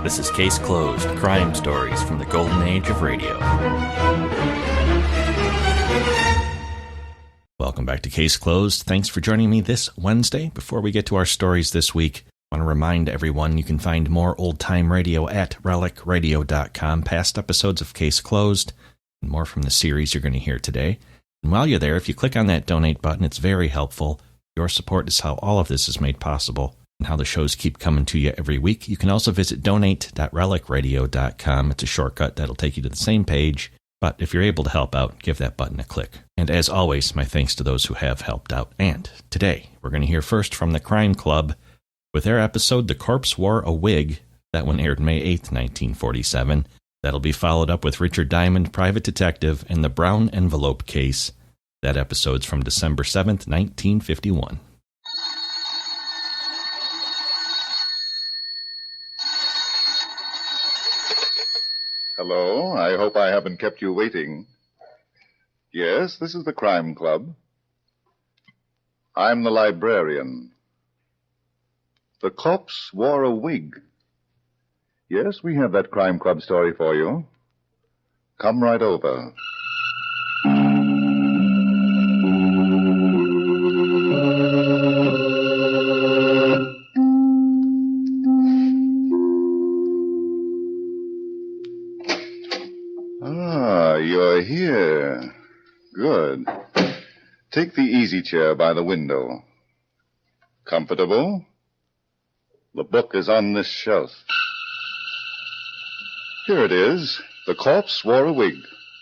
This is Case Closed, crime stories from the golden age of radio. Welcome back to Case Closed. Thanks for joining me this Wednesday. Before we get to our stories this week, I want to remind everyone you can find more old-time radio at relicradio.com, past episodes of Case Closed, and more from the series you're going to hear today. And while you're there, if you click on that donate button, it's very helpful. Your support is how all of this is made possible and how the shows keep coming to you every week. You can also visit donate.relicradio.com. It's a shortcut that'll take you to the same page. But if you're able to help out, give that button a click. And as always, my thanks to those who have helped out. And today, we're going to hear first from the Crime Club with their episode, The Corpse Wore a Wig. That one aired May 8th, 1947. That'll be followed up with Richard Diamond, Private Detective, and the Brown Envelope Case. That episode's from December 7th, 1951. Hello, I hope I haven't kept you waiting. Yes, this is the Crime Club. I'm the librarian. The corpse wore a wig. Yes, we have that Crime Club story for you. Come right over. You're here. Good. Take the easy chair by the window. Comfortable? The book is on this shelf. Here it is, The Corpse Wore a Wig,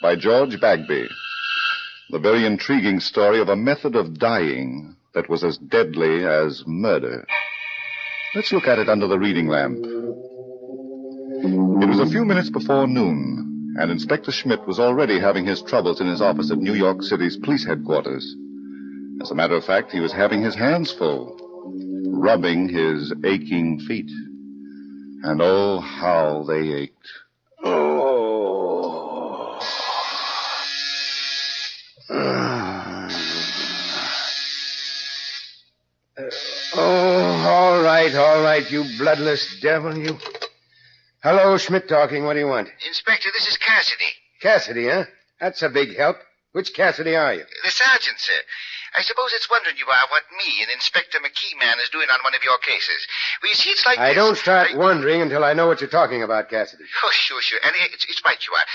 by George Bagby. The very intriguing story of a method of dying that was as deadly as murder. Let's look at it under the reading lamp. It was a few minutes before noon, and Inspector Schmidt was already having his troubles in his office at New York City's police headquarters. As a matter of fact, he was having his hands full, rubbing his aching feet. And oh, how they ached. Oh. All right, you bloodless devil, you. Hello, Schmidt talking. What do you want? Inspector, this is Cassidy. Cassidy, huh? That's a big help. Which Cassidy are you? The sergeant, sir. I suppose it's wondering you are what me and Inspector McKee man is doing on one of your cases. Well, you see, it's like I don't start wondering until I know what you're talking about, Cassidy. Oh, sure. And it's right you are.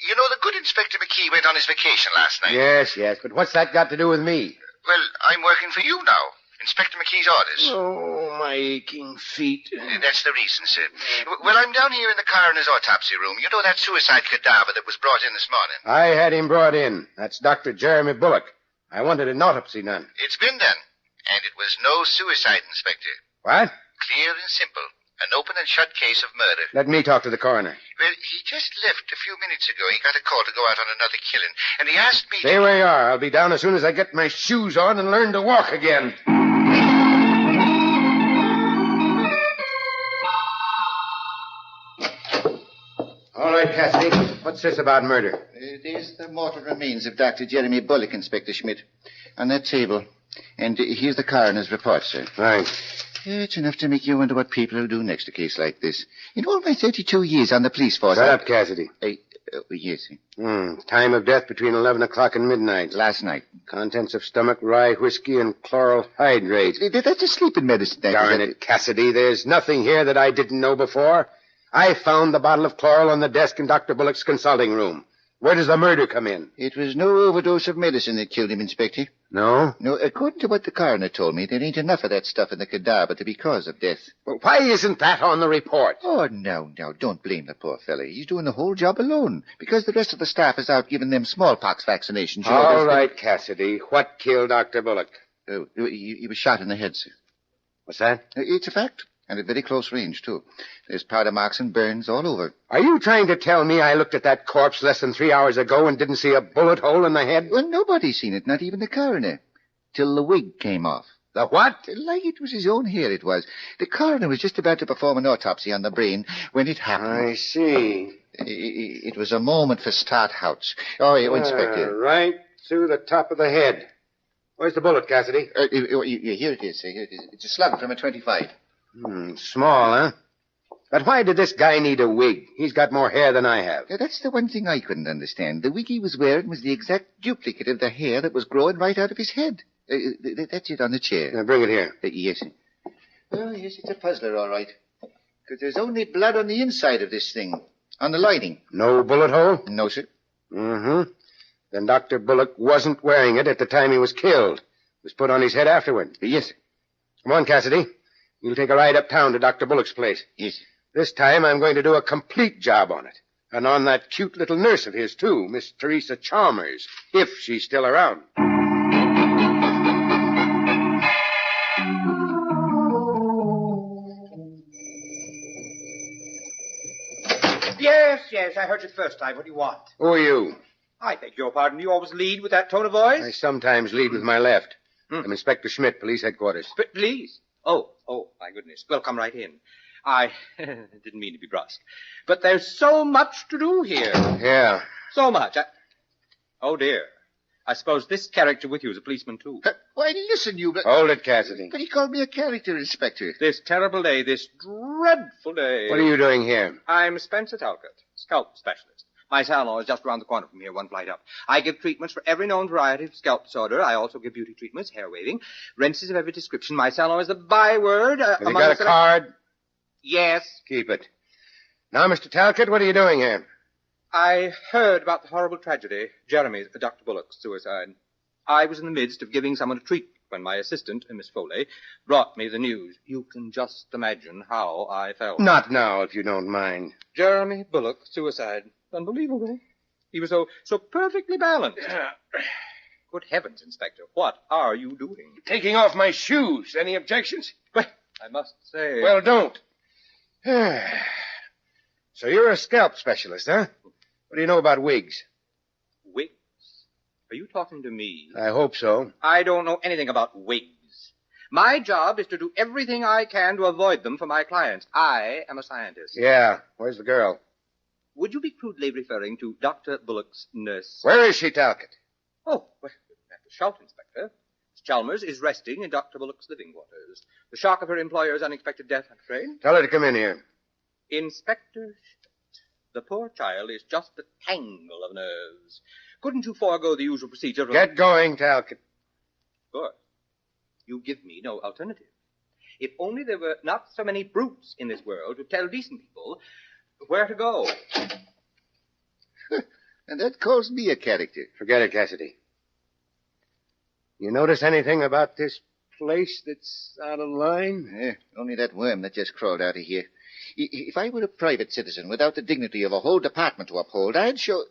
You know, the good Inspector McKee went on his vacation last night. Yes, but what's that got to do with me? Well, I'm working for you now. Inspector McKee's orders. Oh, my aching feet. That's the reason, sir. Well, I'm down here in the coroner's autopsy room. You know that suicide cadaver that was brought in this morning? I had him brought in. That's Dr. Jeremy Bullock. I wanted an autopsy done. It's been done. And it was no suicide, Inspector. What? Clear and simple. An open and shut case of murder. Let me talk to the coroner. Well, he just left a few minutes ago. He got a call to go out on another killing. And he asked me Stay where you are. I'll be down as soon as I get my shoes on and learn to walk again. All right, Cassidy. What's this about murder? There's the mortal remains of Dr. Jeremy Bullock, Inspector Schmidt, on that table. And here's the coroner's report, sir. Thanks. It's enough to make you wonder what people will do next a case like this. In all my 32 years on the police force... Shut up, Cassidy. Yes, sir. Time of death between 11 o'clock and midnight. Last night. Contents of stomach, rye whiskey, and chloral hydrate. That's a sleeping medicine. Darn it, Cassidy. There's nothing here that I didn't know before. I found the bottle of chloral on the desk in Dr. Bullock's consulting room. Where does the murder come in? It was no overdose of medicine that killed him, Inspector. No? No, according to what the coroner told me, there ain't enough of that stuff in the cadaver to be cause of death. Well, why isn't that on the report? Oh, no, don't blame the poor fella. He's doing the whole job alone, because the rest of the staff is out giving them smallpox vaccinations. All right, Cassidy. What killed Dr. Bullock? He was shot in the head, sir. What's that? It's a fact. And at very close range, too. There's powder marks and burns all over. Are you trying to tell me I looked at that corpse less than 3 hours ago and didn't see a bullet hole in the head? Well, nobody's seen it, not even the coroner. Till the wig came off. The what? Like it was his own hair, it was. The coroner was just about to perform an autopsy on the brain when it happened. I see. It was a moment for start-outs. Oh, Inspector. Right through the top of the head. Where's the bullet, Cassidy? Here it is, sir. Here it is. It's a slug from a .25. Small, huh? But why did this guy need a wig? He's got more hair than I have. Now, that's the one thing I couldn't understand. The wig he was wearing was the exact duplicate of the hair that was growing right out of his head. That's it on the chair. Now, bring it here. Yes. Oh, yes, it's a puzzler, all right. Because there's only blood on the inside of this thing. On the lining. No bullet hole? No, sir. Mm-hmm. Then Dr. Bullock wasn't wearing it at the time he was killed. It was put on his head afterward. Yes, sir. Come on, Cassidy. You'll take a ride uptown to Dr. Bullock's place. Yes. This time I'm going to do a complete job on it. And on that cute little nurse of his, too, Miss Teresa Chalmers, if she's still around. Yes, I heard you the first time. What do you want? Who are you? I beg your pardon. You always lead with that tone of voice? I sometimes lead with my left. I'm Inspector Schmidt, Police Headquarters. Please. Oh, my goodness. Well, come right in. I didn't mean to be brusque. But there's so much to do here. Yeah. So much. Oh, dear. I suppose this character with you is a policeman, too. Why, listen, you... Hold it, Cassidy. But he called me a character, Inspector. This terrible day, this dreadful day. What are you doing here? I'm Spencer Talcott, scalp specialist. My salon is just around the corner from here, one flight up. I give treatments for every known variety of scalp disorder. I also give beauty treatments, hair waving, rinses of every description. My salon is the byword. Have you got a card? Yes. Keep it. Now, Mr. Talcott, what are you doing here? I heard about the horrible tragedy, Jeremy's, Dr. Bullock's suicide. I was in the midst of giving someone a treatment when my assistant, Miss Foley, brought me the news. You can just imagine how I felt. Not now, if you don't mind. Jeremy Bullock, suicide. Unbelievable. He was so perfectly balanced. Good heavens, Inspector, what are you doing? Taking off my shoes. Any objections? Well, I must say... Well, don't. So you're a scalp specialist, huh? What do you know about wigs? Wigs? Are you talking to me? I hope so. I don't know anything about wigs. My job is to do everything I can to avoid them for my clients. I am a scientist. Yeah. Where's the girl? Would you be crudely referring to Dr. Bullock's nurse? Where is she, Talcott? Oh, well, you have to shout, Inspector. Miss Chalmers is resting in Dr. Bullock's living quarters. The shock of her employer's unexpected death, I'm afraid. Tell her to come in here. Inspector Schmidt, the poor child is just a tangle of nerves. Couldn't you forego the usual procedure? Get going, Talcott. Of course. You give me no alternative. If only there were not so many brutes in this world to tell decent people where to go. And that calls me a character. Forget it, Cassidy. You notice anything about this place that's out of line? Only that worm that just crawled out of here. If I were a private citizen without the dignity of a whole department to uphold, I'd show...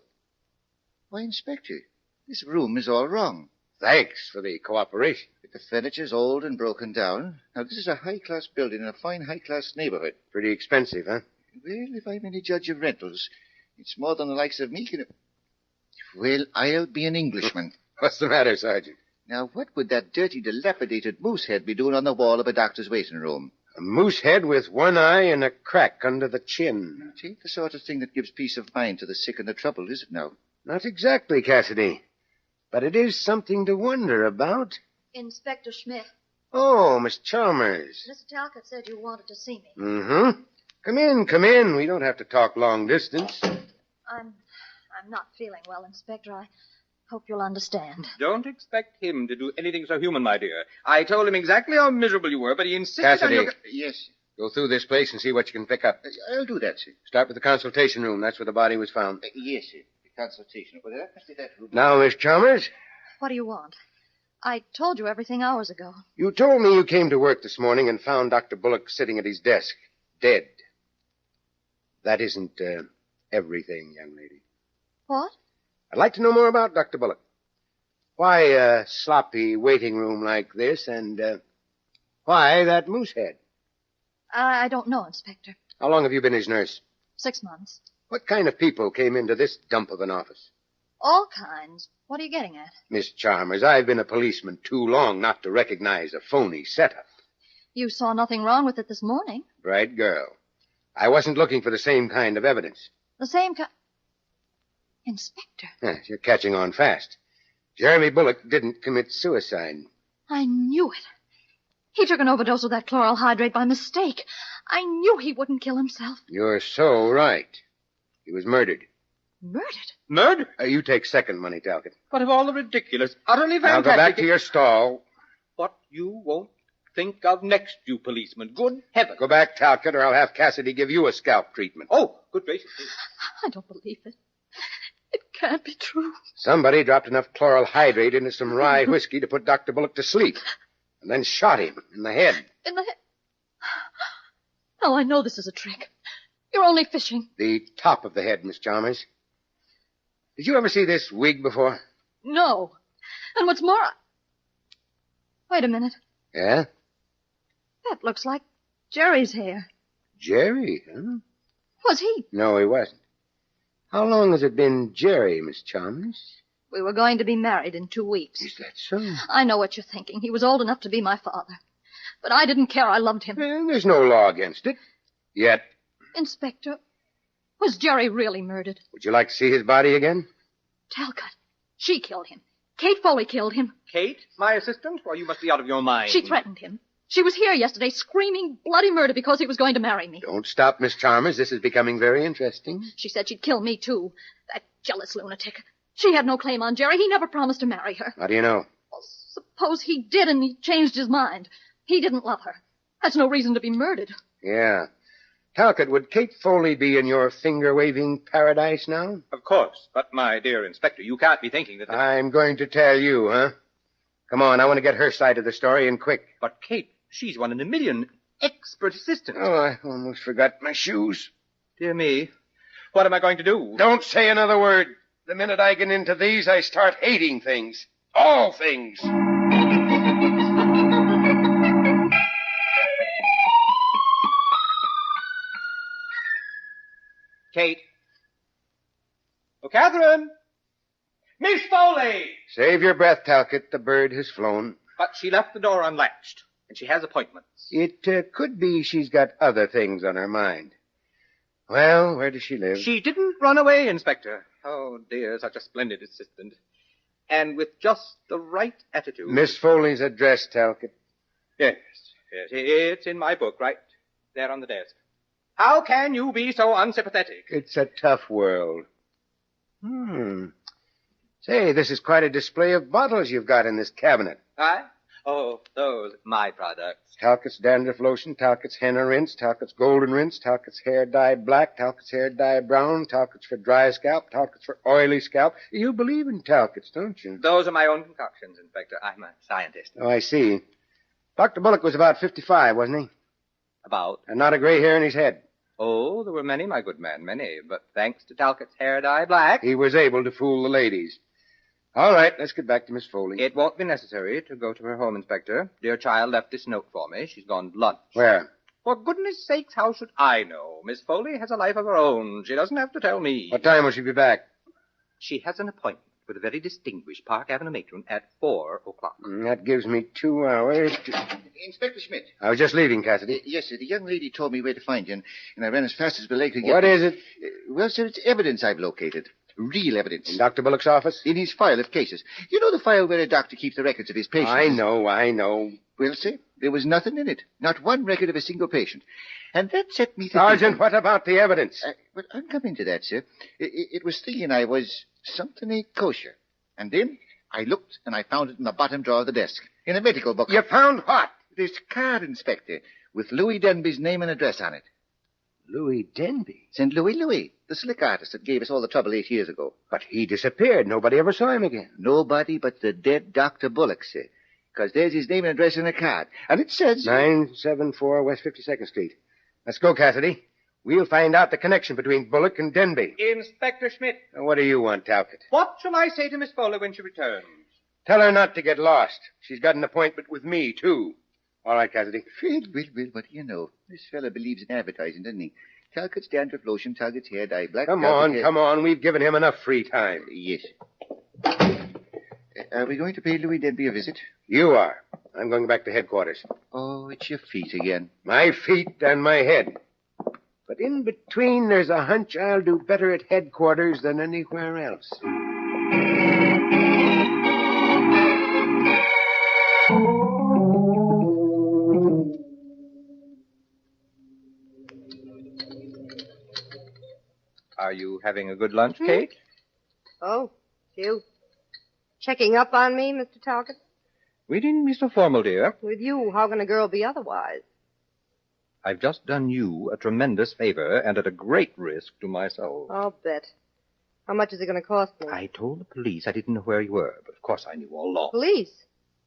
Why, Inspector, this room is all wrong. Thanks for the cooperation. The furniture's old and broken down. Now, this is a high-class building in a fine high-class neighborhood. Pretty expensive, huh? Well, if I'm any judge of rentals, it's more than the likes of me can... Well, I'll be an Englishman. What's the matter, Sergeant? Now, what would that dirty, dilapidated moose head be doing on the wall of a doctor's waiting room? A moose head with one eye and a crack under the chin. It ain't the sort of thing that gives peace of mind to the sick and the troubled, is it now? Not exactly, Cassidy. But it is something to wonder about. Inspector Schmidt. Oh, Miss Chalmers. Mr. Talcott said you wanted to see me. Mm-hmm. Come in. We don't have to talk long distance. I'm not feeling well, Inspector. I hope you'll understand. Don't expect him to do anything so human, my dear. I told him exactly how miserable you were, but he insisted Cassidy. on your... Yes. Go through this place and see what you can pick up. I'll do that, sir. Start with the consultation room. That's where the body was found. Yes, sir. The consultation. Well, that must be that room. Now, Miss Chalmers, What do you want? I told you everything hours ago. you told me you came to work this morning and found Dr. Bullock sitting at his desk, dead. That isn't everything, young lady. What? I'd like to know more about Dr. Bullock. Why a sloppy waiting room like this, and why that moose head? I don't know, Inspector. How long have you been his nurse? 6 months. What kind of people came into this dump of an office? All kinds. What are you getting at? Miss Chalmers, I've been a policeman too long not to recognize a phony setup. You saw nothing wrong with it this morning. Bright girl. I wasn't looking for the same kind of evidence. The same kind... Inspector, Yes, you're catching on fast. Jeremy Bullock didn't commit suicide. I knew it. He took an overdose of that chloral hydrate by mistake. I knew he wouldn't kill himself. You're so right. He was murdered. Murdered? Murder? You take second money, Talcott. What of all the ridiculous, utterly Now fantastic... go back to your stall. What you won't think of next, you policeman. Good heavens. Go back, Talcott, or I'll have Cassidy give you a scalp treatment. Oh, good gracious. I don't believe it. It can't be true. Somebody dropped enough chloral hydrate into some rye whiskey to put Dr. Bullock to sleep, and then shot him in the head. In the head. Oh, I know this is a trick. You're only fishing. The top of the head, Miss Chalmers. Did you ever see this wig before? No. And what's more... Wait a minute. Yeah? That looks like Jerry's hair. Jerry, huh? Was he? No, he wasn't. How long has it been Jerry, Miss Chalmers? We were going to be married in 2 weeks. Is that so? I know what you're thinking. He was old enough to be my father. But I didn't care. I loved him. Well, there's no law against it. Yet. Inspector, was Jerry really murdered? Would you like to see his body again? Talcott. She killed him. Kate Foley killed him. Kate, my assistant? Well, you must be out of your mind. She threatened him. She was here yesterday screaming bloody murder because he was going to marry me. Don't stop, Miss Chalmers. This is becoming very interesting. She said she'd kill me, too. That jealous lunatic. She had no claim on Jerry. He never promised to marry her. How do you know? Well, suppose he did and he changed his mind. He didn't love her. That's no reason to be murdered. Yeah. Talcott, would Kate Foley be in your finger-waving paradise now? Of course. But, my dear Inspector, you can't be thinking that... I'm going to tell you, huh? Come on, I want to get her side of the story, and quick. But, Kate, she's one in a million. Expert assistant. Oh, I almost forgot my shoes. Dear me. What am I going to do? Don't say another word. The minute I get into these, I start hating things. All things. Kate. Oh, Catherine! Miss Foley! Save your breath, Talcott. The bird has flown. But she left the door unlatched, and she has appointments. It could be she's got other things on her mind. Well, where does she live? She didn't run away, Inspector. Oh, dear, such a splendid assistant. And with just the right attitude. Miss Foley's address, Talcott. Yes, it's in my book, right there on the desk. How can you be so unsympathetic? It's a tough world. Say, this is quite a display of bottles you've got in this cabinet. I? Oh, those, my products. Talcott's dandruff lotion, Talcott's henna rinse, Talcott's golden rinse, Talcott's hair dye black, Talcott's hair dye brown, Talcott's for dry scalp, Talcott's for oily scalp. You believe in Talcott's, don't you? Those are my own concoctions, Inspector. I'm a scientist. Oh, I see. Dr. Bullock was about 55, wasn't he? About? And not a gray hair in his head. Oh, there were many, my good man, many. But thanks to Talcott's hair dye black... He was able to fool the ladies. All right, let's get back to Miss Foley. It won't be necessary to go to her home, Inspector. Dear child left this note for me. She's gone to lunch. Where? For goodness sakes, how should I know? Miss Foley has a life of her own. She doesn't have to tell me. What time will she be back? She has an appointment with a very distinguished Park Avenue matron at 4 o'clock. That gives me 2 hours to... Inspector Schmidt. I was just leaving, Cassidy. Yes, sir. The young lady told me where to find you, and I ran as fast as my leg could get. What is it? Well, sir, it's evidence I've located. Real evidence. In Dr. Bullock's office? In his file of cases. You know the file where a doctor keeps the records of his patients? I know. Well, sir, there was nothing in it. Not one record of a single patient. And that set me thinking... Sergeant, what about the evidence? But I'm coming to that, sir. It was thinking I was something ain't kosher. And then I looked and I found it in the bottom drawer of the desk. In a medical book. You found what? This card, Inspector, with Louis Denby's name and address on it. Louis Denby? St. Louis, the slick artist that gave us all the trouble 8 years ago. But he disappeared. Nobody ever saw him again. Nobody but the dead Dr. Bullock, sir. Because there's his name and address in a card. And it says... 974 West 52nd Street. Let's go, Cassidy. We'll find out the connection between Bullock and Denby. Inspector Schmidt. What do you want, Talcott? What shall I say to Miss Foley when she returns? Tell her not to get lost. She's got an appointment with me, too. All right, Cassidy. Well, what do you know? This fella believes in advertising, doesn't he? Talcott's dandruff lotion, Talcott's hair dye black. Come on. We've given him enough free time. Yes. Are we going to pay Louis Denby a visit? You are. I'm going back to headquarters. Oh, it's your feet again. My feet and my head. But in between, there's a hunch I'll do better at headquarters than anywhere else. you having a good lunch, Kate? Oh, you. Checking up on me, Mr. Talcott? We needn't be so formal, dear. With you, how can a girl be otherwise? I've just done you a tremendous favor and at a great risk to myself. I'll bet. How much is it going to cost me? I told the police I didn't know where you were, but of course I knew all along. Police?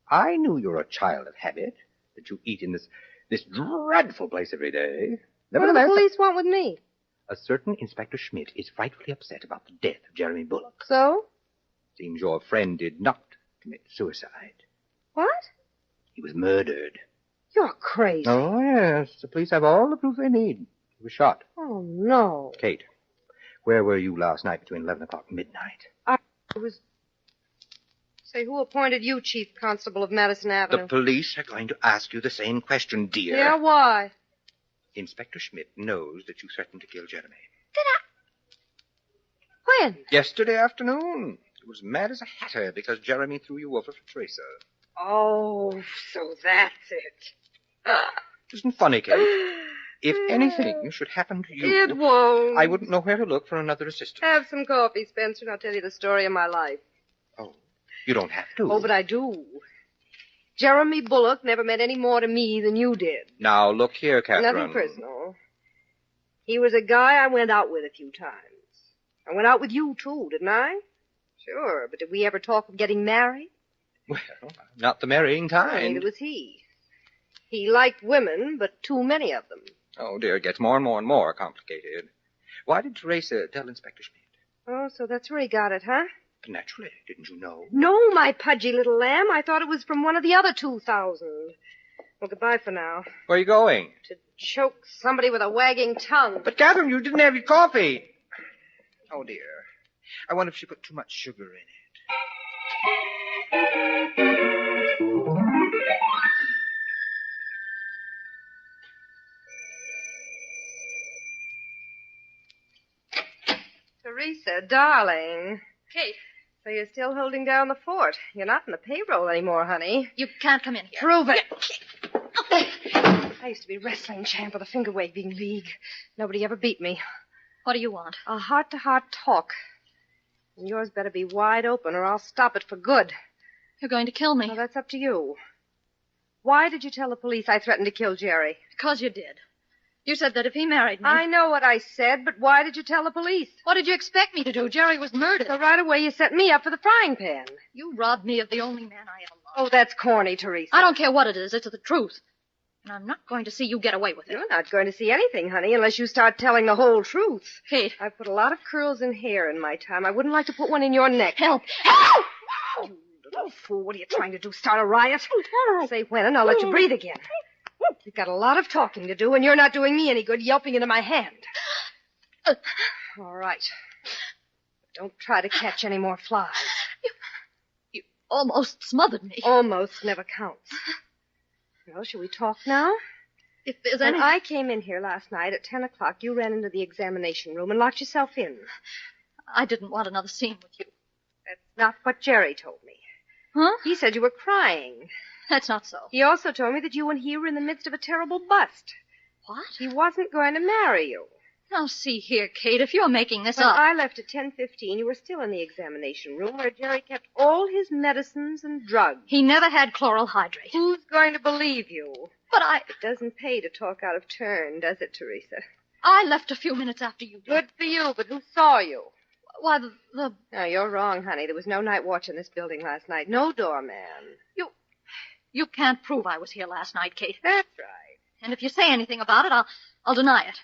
I knew you're a child of habit, that you eat in this dreadful place every day. What do the police want with me? A certain Inspector Schmidt is frightfully upset about the death of Jeremy Bullock. So? Seems your friend did not commit suicide. What? He was murdered. You're crazy. Oh, yes. The police have all the proof they need. He was shot. Oh, no. Kate, where were you last night between 11 o'clock and midnight? I was... Say, who appointed you Chief Constable of Madison Avenue? The police are going to ask you the same question, dear. Yeah, why? Inspector Schmidt knows that you threatened to kill Jeremy. When? Yesterday afternoon. He was mad as a hatter because Jeremy threw you over for Tracer. Oh, so that's it. Isn't funny, Kate? If anything should happen to you... It won't. I wouldn't know where to look for another assistant. Have some coffee, Spencer, and I'll tell you the story of my life. Oh, you don't have to. Oh, but I do. Jeremy Bullock never meant any more to me than you did. Now, look here, Catherine. Nothing personal. He was a guy I went out with a few times. I went out with you, too, didn't I? Sure, but did we ever talk of getting married? Well, not the marrying kind. Neither was he. He liked women, but too many of them. Oh, dear, it gets more and more complicated. Why did Teresa tell Inspector Schmidt? Oh, so that's where he got it, huh? Naturally, didn't you know? No, my pudgy little lamb. I thought it was from one of the other 2,000. Well, goodbye for now. Where are you going? To choke somebody with a wagging tongue. But, Catherine, you didn't have your coffee. Oh, dear. I wonder if she put too much sugar in it. Teresa, darling. Kate, So you're still holding down the fort. You're not in the payroll anymore, honey. you can't come in here. Prove it. I used to be wrestling champ of the finger waving league. Nobody ever beat me. What do you want? A heart-to-heart talk. And yours better be wide open or I'll stop it for good. You're going to kill me. Well, that's up to you. Why did you tell the police I threatened to kill Jerry? Because you did. You said that if he married me... I know what I said, but why did you tell the police? What did you expect me to do? Jerry was murdered. So right away you set me up for the frying pan. You robbed me of the only man I ever loved. Oh, that's corny, Teresa. I don't care what it is. It's the truth. And I'm not going to see you get away with it. You're not going to see anything, honey, unless you start telling the whole truth. Kate. I've put a lot of curls in hair in my time. I wouldn't like to put one in your neck. Help! Help! You little fool. What are you trying to do? Start a riot? Say when, and I'll let you breathe again. You've got a lot of talking to do, and you're not doing me any good yelping into my hand. All right. Don't try to catch any more flies. You almost smothered me. Almost never counts. Well, shall we talk now? If there's When any... I came in here last night at 10 o'clock, you ran into the examination room and locked yourself in. I didn't want another scene with you. That's not what Jerry told me. Huh? He said you were crying. That's not so. He also told me that you and he were in the midst of a terrible bust. What? He wasn't going to marry you. Now, see here, Kate, if you're making this When up... I left at 10:15, you were still in the examination room where Jerry kept all his medicines and drugs. He never had chloral hydrate. Who's going to believe you? But I It doesn't pay to talk out of turn, does it, Teresa? left a few minutes after you did. Good for you, but who saw you? Why, the... No, you're wrong, honey. There was no night watch in this building last night. No doorman. You can't prove I was here last night, Kate. That's right. And if you say anything about it, I'll deny it.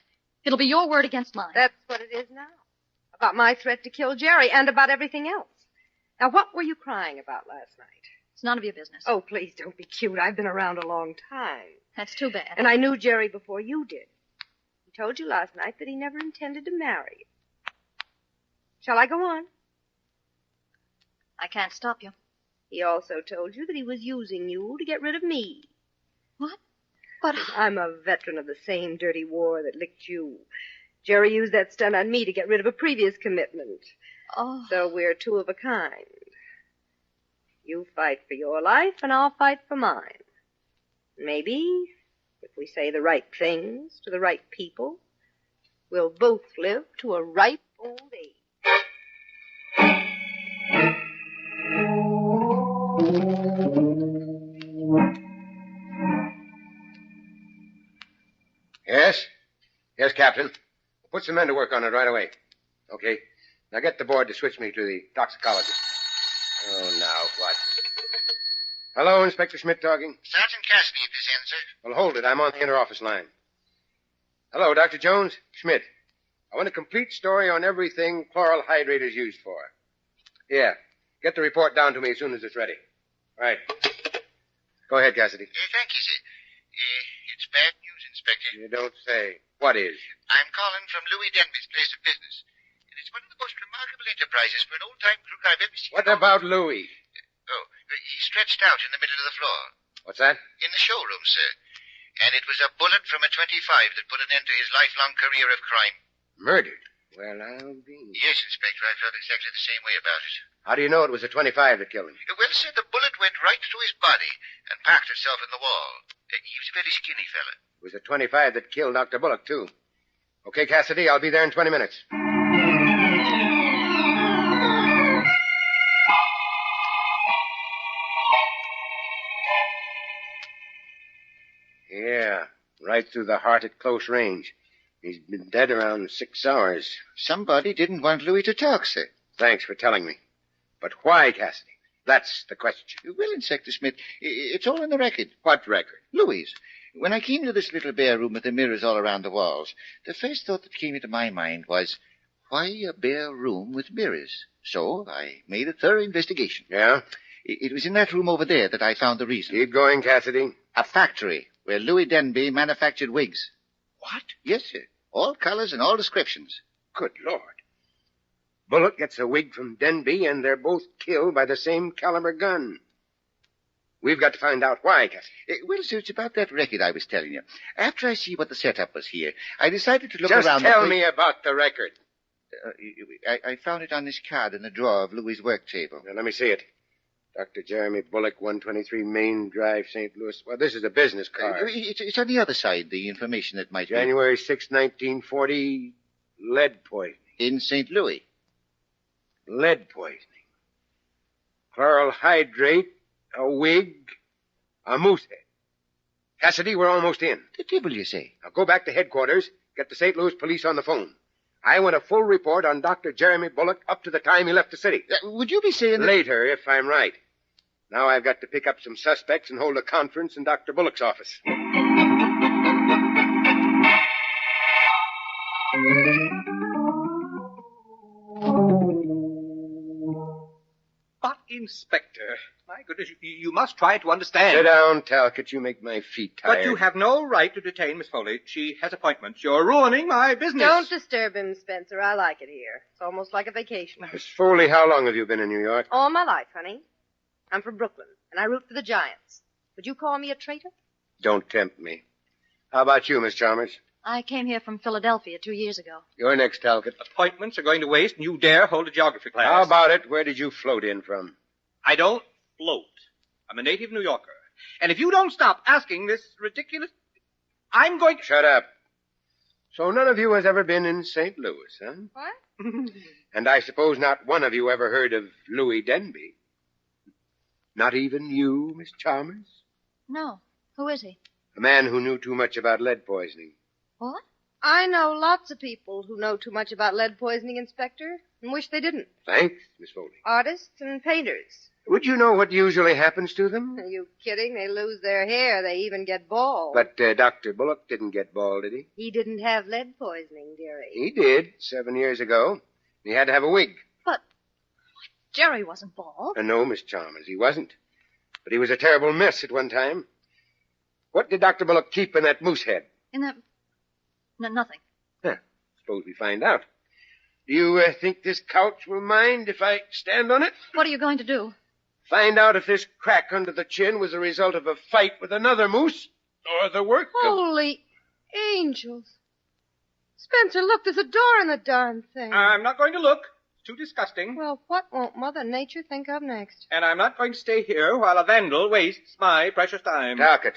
It'll be your word against mine. That's what it is now. About my threat to kill Jerry and about everything else. Now, what were you crying about last night? It's none of your business. Oh, please don't be cute. I've been around a long time. That's too bad. And I knew Jerry before you did. He told you last night that he never intended to marry you. Shall I go on? I can't stop you. He also told you that he was using you to get rid of me. What? But... I'm a veteran of the same dirty war that licked you. Jerry used that stunt on me to get rid of a previous commitment. Oh. So we're two of a kind. You fight for your life, and I'll fight for mine. Maybe, if we say the right things to the right people, we'll both live to a ripe old age. Yes? Yes, Captain. Put some men to work on it right away. Okay. Now get the board to switch me to the toxicologist. Oh, now what? Hello, Inspector Schmidt talking. Sergeant Cassidy at this end, sir. Well, hold it. I'm on the inter-office line. Hello, Dr. Jones. Schmidt. I want a complete story on everything chloral hydrate is used for. Yeah. Get the report down to me as soon as it's ready. Right. Go ahead, Cassidy. Thank you, sir. It's bad news, Inspector. You don't say. What is? I'm calling from Louis Denby's place of business. And it's one of the most remarkable enterprises for an old-time crook I've ever seen. What about Louis? He's stretched out in the middle of the floor. What's that? In the showroom, sir. And it was a bullet from a .25 that put an end to his lifelong career of crime. Murdered? Well, I'll be. Yes, Inspector, I felt exactly the same way about it. How do you know it was a .25 that killed him? Well, sir, the bullet went right through his body and packed itself in the wall. He was a very skinny fella. It was a .25 that killed Dr. Bullock, too. Okay, Cassidy, I'll be there in 20 minutes. Yeah, right through the heart at close range. He's been dead around 6 hours. Somebody didn't want Louis to talk, sir. Thanks for telling me. But why, Cassidy? That's the question. Well, Inspector Smith, it's all in the record. What record? Louis, when I came to this little bare room with the mirrors all around the walls, the first thought that came into my mind was, why a bare room with mirrors? So I made a thorough investigation. Yeah? It was in that room over there that I found the reason. Keep going, Cassidy. A factory where Louis Denby manufactured wigs. What? Yes, sir. All colors and all descriptions. Good Lord. Bullock gets a wig from Denby, and they're both killed by the same caliber gun. We've got to find out why, Cassidy. Well, sir, it's about that record I was telling you. After I see what the setup was here, I decided to look Just around. Just tell me about the record. I found it on this card in the drawer of Louis' work table. Now, let me see it. Dr. Jeremy Bullock, 123 Main Drive, St. Louis. Well, this is a business card. It's on the other side, the information that might January 6, 1940, lead poisoning. In St. Louis. Lead poisoning. Chloral hydrate, a wig, a moose head. Cassidy, we're almost in. The devil, you say? Now go back to headquarters, get the St. Louis police on the phone. I want a full report on Dr. Jeremy Bullock up to the time he left the city. Would you be saying that... Later, if I'm right. Now I've got to pick up some suspects and hold a conference in Dr. Bullock's office. But, Inspector, my goodness, you must try to understand. Sit down, Talcott. You make my feet tired. But you have no right to detain Miss Foley. She has appointments. You're ruining my business. Don't disturb him, Spencer. I like it here. It's almost like a vacation. Miss Foley, how long have you been in New York? All my life, honey. I'm from Brooklyn, and I root for the Giants. Would you call me a traitor? Don't tempt me. How about you, Miss Chalmers? I came here from Philadelphia 2 years ago. You're next, Talcott. Appointments are going to waste, and you dare hold a geography class. How about it? Where did you float in from? I don't float. I'm a native New Yorker. And if you don't stop asking this ridiculous... I'm going to... Shut up. So none of you has ever been in St. Louis, huh? What? And I suppose not one of you ever heard of Louis Denby. Not even you, Miss Chalmers? No. Who is he? A man who knew too much about lead poisoning. What? I know lots of people who know too much about lead poisoning, Inspector, and wish they didn't. Thanks, Miss Foley. Artists and painters. Would you know what usually happens to them? Are you kidding? They lose their hair. They even get bald. But Dr. Bullock didn't get bald, did he? He didn't have lead poisoning, dearie. He did, 7 years ago. He had to have a wig. But Jerry wasn't bald. No, Miss Chalmers, he wasn't. But he was a terrible mess at one time. What did Dr. Bullock keep in that moose head? In that... nothing. Huh. Suppose we find out. Do you think this couch will mind if I stand on it? What are you going to do? Find out if this crack under the chin was a result of a fight with another moose or the work of... Holy angels. Spencer, look, there's a door in the darn thing. I'm not going to look. It's too disgusting. Well, what won't Mother Nature think of next? And I'm not going to stay here while a vandal wastes my precious time. Talcott.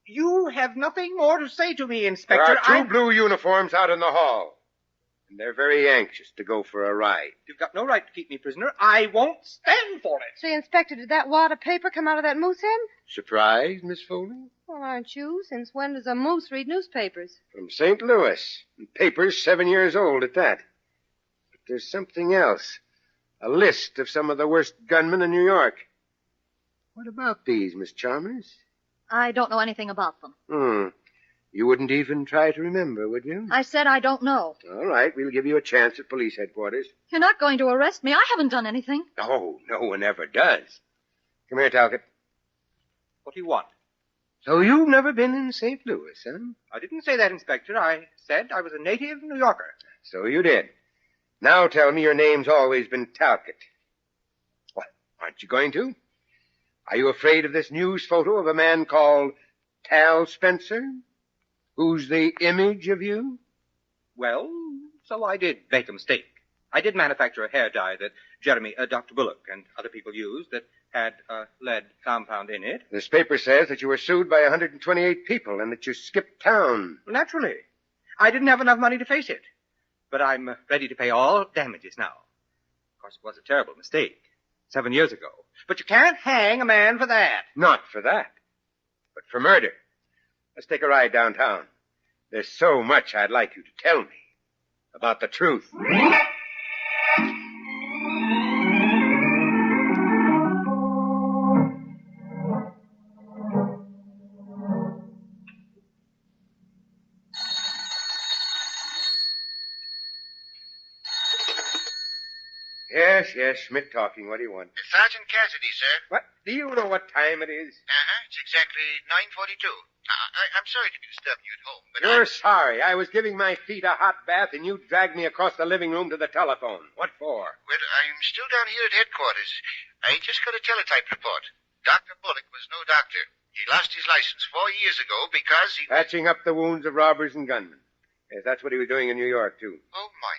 You have nothing more to say to me, There Inspector. are two blue uniforms out in the hall. And they're very anxious to go for a ride. You've got no right to keep me prisoner. I won't stand for it. Say, Inspector, did that wad of paper come out of that moose hen? Surprised, Miss Foley? Well, aren't you? Since when does a moose read newspapers? From St. Louis. And papers 7 years old at that. But there's something else. A list of some of the worst gunmen in New York. What about these, Miss Chalmers? I don't know anything about them. You wouldn't even try to remember, would you? I said I don't know. All right, we'll give you a chance at police headquarters. You're not going to arrest me. I haven't done anything. Oh, no one ever does. Come here, Talcott. What do you want? So you've never been in St. Louis, huh? I didn't say that, Inspector. I said I was a native New Yorker. So you did. Now tell me your name's always been Talcott. What, aren't you going to? Are you afraid of this news photo of a man called Tal Spencer? Who's the image of you? Well, so I did make a mistake. I did manufacture a hair dye that Dr. Bullock and other people used that had a lead compound in it. This paper says that you were sued by 128 people and that you skipped town. Well, naturally. I didn't have enough money to face it. But I'm ready to pay all damages now. Of course, it was a terrible mistake 7 years ago. But you can't hang a man for that. Not for that, but for murder. Let's take a ride downtown. There's so much I'd like you to tell me about the truth. Yes, Schmidt talking. What do you want? Sergeant Cassidy, sir. What? Do you know what time it is? It's exactly 9:42. I'm sorry to be disturbing you at home, but You're sorry. I was giving my feet a hot bath and you dragged me across the living room to the telephone. What for? Well, I'm still down here at headquarters. I just got a teletype report. Dr. Bullock was no doctor. He lost his license 4 years ago because he... Patching up the wounds of robbers and gunmen. Yes, that's what he was doing in New York, too. Oh, my.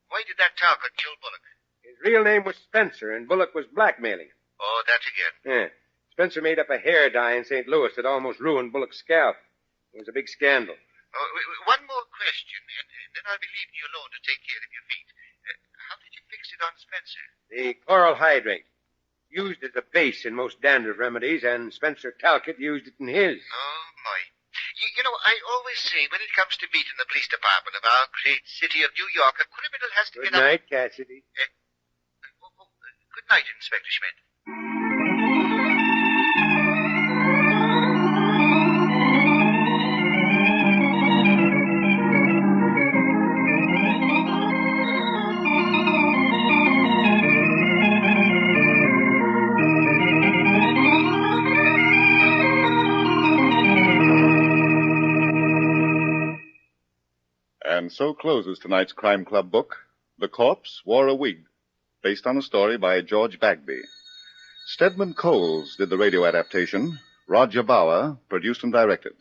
Why did that Talcott kill Bullock? His real name was Spencer, and Bullock was blackmailing him. Oh, that again. Yeah. Spencer made up a hair dye in St. Louis that almost ruined Bullock's scalp. It was a big scandal. One more question, and then I'll be leaving you alone to take care of your feet. How did you fix it on Spencer? The chloral hydrate. Used as a base in most dandruff remedies, and Spencer Talcott used it in his. Oh, my. You know, I always say when it comes to beating the police department of our great city of New York, a criminal has to Good get night, Cassidy. Good night, Inspector Schmidt. And so closes tonight's Crime Club book, The Corpse Wore a Wig, based on a story by George Bagby. Stedman Coles did the radio adaptation. Roger Bauer produced and directed.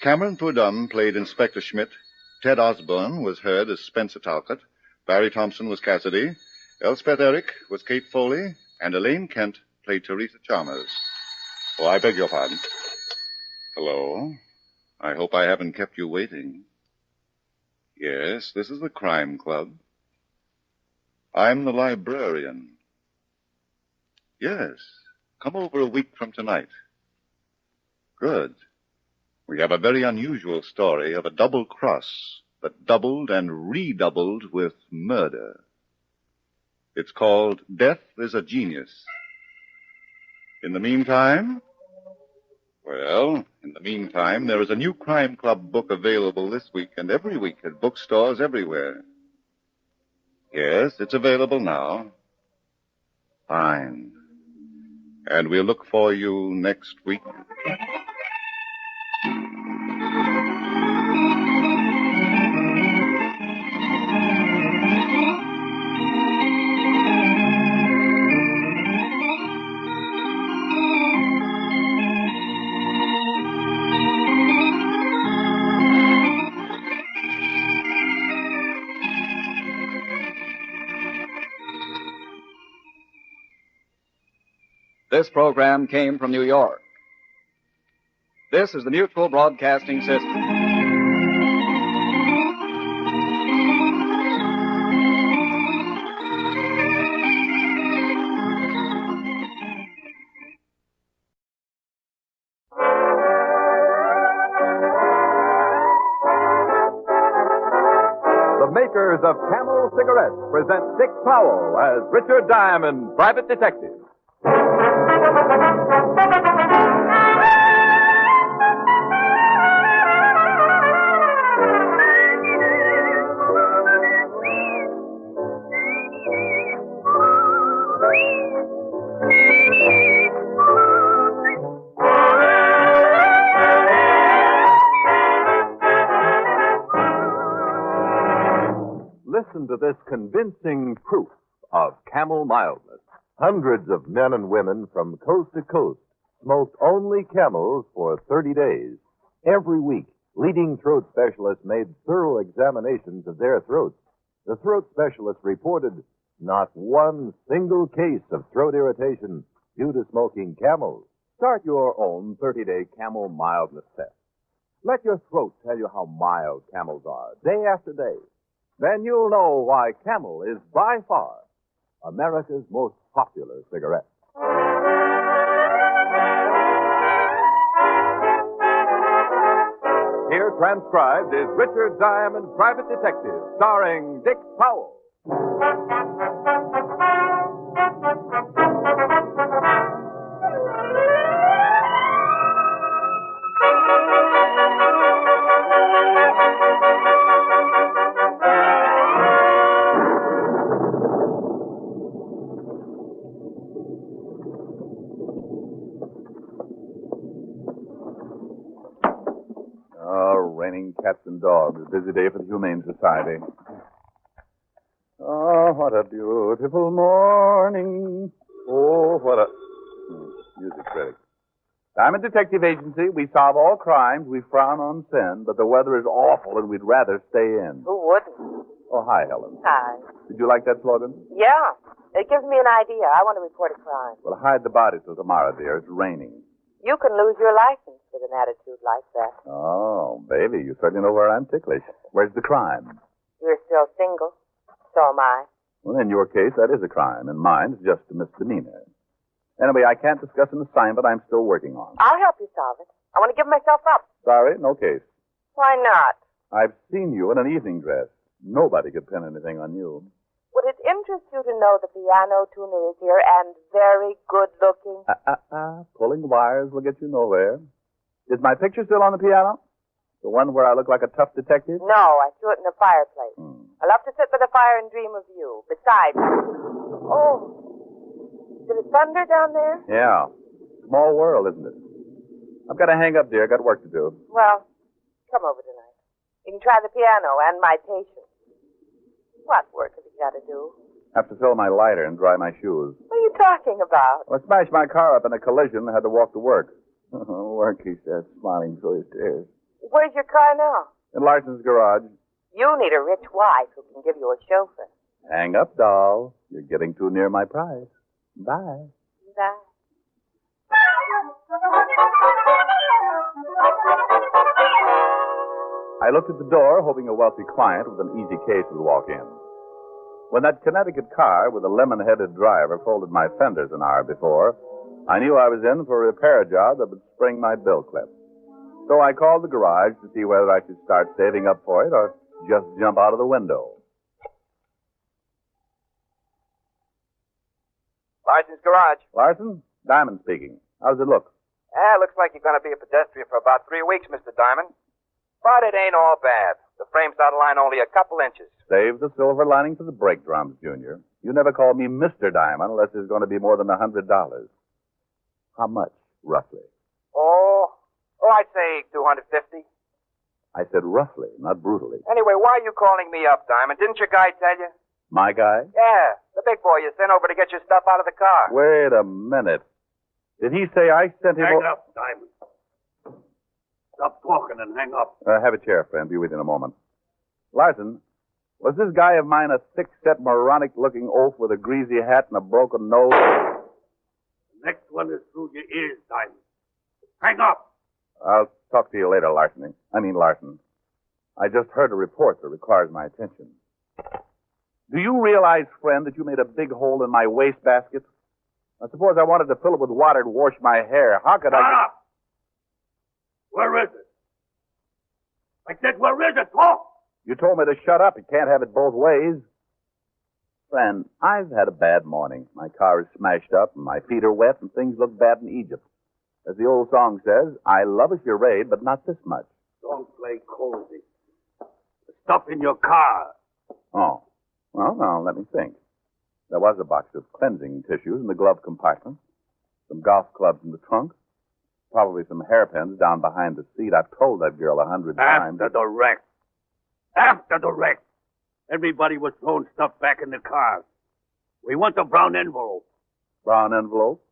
Cameron Prudhomme played Inspector Schmidt. Ted Osborne was heard as Spencer Talcott. Barry Thompson was Cassidy. Elspeth Eric was Kate Foley. And Elaine Kent played Teresa Chalmers. Oh, I beg your pardon. Hello. I hope I haven't kept you waiting. Yes, this is the Crime Club. I'm the librarian. Yes, come over a week from tonight. Good. We have a very unusual story of a double cross that doubled and redoubled with murder. It's called Death is a Genius. In the meantime, there is a new Crime Club book available this week and every week at bookstores everywhere. Yes, it's available now. Fine. And we'll look for you next week. This program came from New York. This is the Mutual Broadcasting System. makers of Camel cigarettes, present Dick Powell as Richard Diamond, Private Detective. Listen to this convincing proof of Camel mildness. Hundreds of men and women from coast to coast smoked only Camels for 30 days. Every week, leading throat specialists made thorough examinations of their throats. The throat specialists reported not one single case of throat irritation due to smoking Camels. Start your own 30-day Camel mildness test. Let your throat tell you how mild Camels are, day after day. Then you'll know why Camel is by far America's most popular cigarette. Here transcribed is Richard Diamond, Private Detective, starring Dick Powell. Raining cats and dogs. A busy day for the Humane Society. Oh, what a beautiful morning. Oh, what a... Music critic. Diamond Detective Agency. We solve all crimes. We frown on sin. But the weather is awful and we'd rather stay in. Who wouldn't? Oh, hi, Helen. Hi. Did you like that slogan? Yeah. It gives me an idea. I want to report a crime. Well, hide the body till tomorrow, dear. It's raining. You can lose your license with an attitude like that. Oh, baby, you certainly know where I'm ticklish. Where's the crime? You're still single. So am I. Well, in your case, that is a crime, and mine's just a misdemeanor. Anyway, I can't discuss an assignment I'm still working on. I'll help you solve it. I want to give myself up. Sorry, no case. Why not? I've seen you in an evening dress. Nobody could pin anything on you. Would it interest you to know the piano tuner is here and very good looking? Pulling wires will get you nowhere. Is my picture still on the piano? The one where I look like a tough detective? No, I threw it in the fireplace. I love to sit by the fire and dream of you. Besides... Oh. Did it thunder down there? Yeah. Small world, isn't it? I've got to hang up, dear. Got work to do. Well, come over tonight. You can try the piano and my patience. What work have you got to do? Have to fill my lighter and dry my shoes. What are you talking about? Well, I smashed my car up in a collision and had to walk to work. Work, he says, smiling through his tears. Where's your car now? In Larson's garage. You need a rich wife who can give you a chauffeur. Hang up, doll. You're getting too near my prize. Bye. Bye. I looked at the door, hoping a wealthy client with an easy case would walk in. When that Connecticut car with a lemon-headed driver folded my fenders an hour before, I knew I was in for a repair job that would spring my bill clip. So I called the garage to see whether I should start saving up for it or just jump out of the window. Larson's garage. Larson? Diamond speaking. How's it look? Looks like you're going to be a pedestrian for about 3 weeks, Mr. Diamond. But it ain't all bad. The frame's out of line only a couple inches. Save the silver lining for the brake drums, Junior. You never call me Mr. Diamond unless there's going to be more than $100. How much, roughly? Oh, I'd say 250. I said roughly, not brutally. Anyway, why are you calling me up, Diamond? Didn't your guy tell you? My guy? Yeah, the big boy you sent over to get your stuff out of the car. Wait a minute. Did he say I sent him... Hang up, Diamond. Stop talking and hang up. Have a chair, friend. Be with you in a moment. Larson, was this guy of mine a thick-set, moronic-looking oaf with a greasy hat and a broken nose? The next one is through your ears, Diamond. Hang up. I'll talk to you later, Larson. I just heard a report that requires my attention. Do you realize, friend, that you made a big hole in my wastebasket? Now, suppose I wanted to fill it with water to wash my hair. How could I... Shut up! Where is it? I said, where is it? Talk! You told me to shut up. You can't have it both ways. Friend, I've had a bad morning. My car is smashed up, and my feet are wet, and things look bad in Egypt. As the old song says, I love a charade, but not this much. Don't play cozy. The stuff in your car. Oh. Well, now, let me think. There was a box of cleansing tissues in the glove compartment, some golf clubs in the trunk, probably some hairpins down behind the seat. I've told that girl 100 times. After the wreck. After the wreck. Everybody was throwing stuff back in the car. We want the brown envelope. Brown envelope?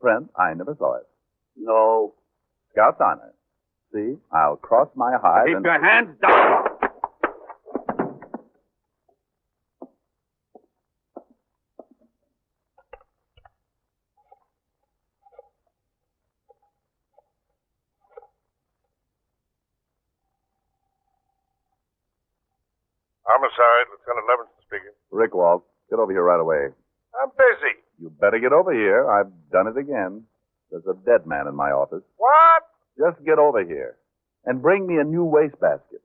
Friend, I never saw it. No. Scout's honor. See, I'll cross my hide Keep your hands down. Homicide, Lieutenant Levinson speaking. Rick Walt, get over here right away. I'm busy. You better get over here. I've done it again. There's a dead man in my office. What? Just get over here and bring me a new wastebasket.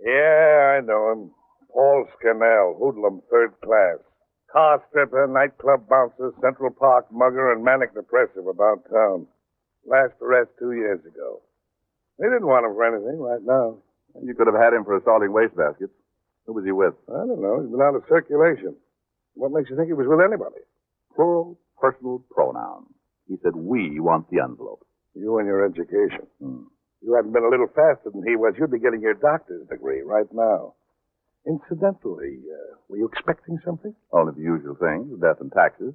Yeah, I know him. Paul Scannell, hoodlum, third class. Car stripper, nightclub bouncer, Central Park mugger, and manic depressive about town. Last arrest 2 years ago. They didn't want him for anything right now. You could have had him for assaulting wastebaskets. Who was he with? I don't know. He's been out of circulation. What makes you think he was with anybody? Plural personal pronoun. He said, we want the envelope. You and your education. You hadn't been a little faster than he was, you'd be getting your doctor's degree right now. Incidentally, were you expecting something? Only the usual things, death and taxes.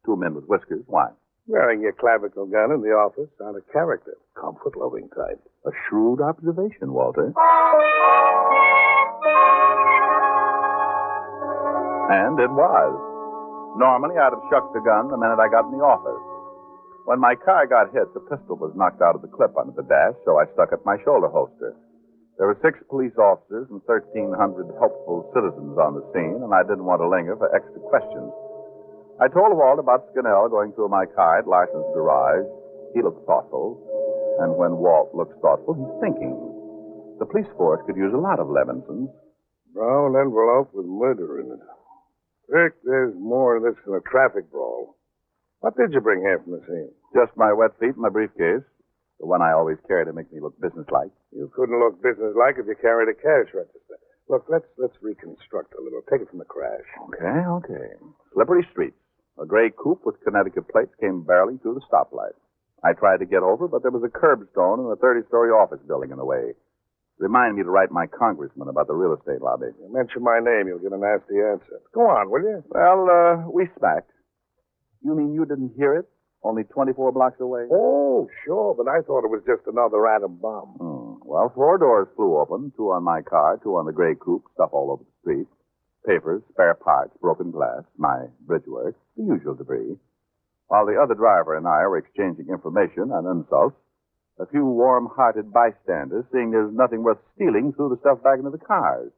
2 men with whiskers. Why? Wearing your clavicle gun in the office, out of character. Comfort-loving type. A shrewd observation, Walter. And it was. Normally, I'd have shucked the gun the minute I got in the office. When my car got hit, the pistol was knocked out of the clip under the dash, so I stuck it in my shoulder holster. There were 6 police officers and 1,300 helpful citizens on the scene, and I didn't want to linger for extra questions. I told Walt about Scannell going through my car at Larson's garage. He looked thoughtful, and when Walt looks thoughtful, he's thinking. The police force could use a lot of Levinsons. Brown envelope with murder in it. Rick, there's more of this than a traffic brawl. What did you bring here from the scene? Just my wet feet and my briefcase. The one I always carry to make me look businesslike. You couldn't look businesslike if you carried a cash register. Look, let's reconstruct a little. Take it from the crash. Okay. Slippery streets. A gray coupe with Connecticut plates came barreling through the stoplight. I tried to get over, but there was a curbstone and a 30-story office building in the way. Remind me to write my congressman about the real estate lobby. You mention my name, you'll get a nasty answer. Go on, will you? Well, we smacked. You mean you didn't hear it? Only 24 blocks away? Oh, sure, but I thought it was just another atom bomb. Well, 4 doors flew open, 2 on my car, 2 on the gray coupe, stuff all over the street. Papers, spare parts, broken glass, my bridge work, the usual debris. While the other driver and I were exchanging information and insults, a few warm-hearted bystanders, seeing there's nothing worth stealing, threw the stuff back into the cars.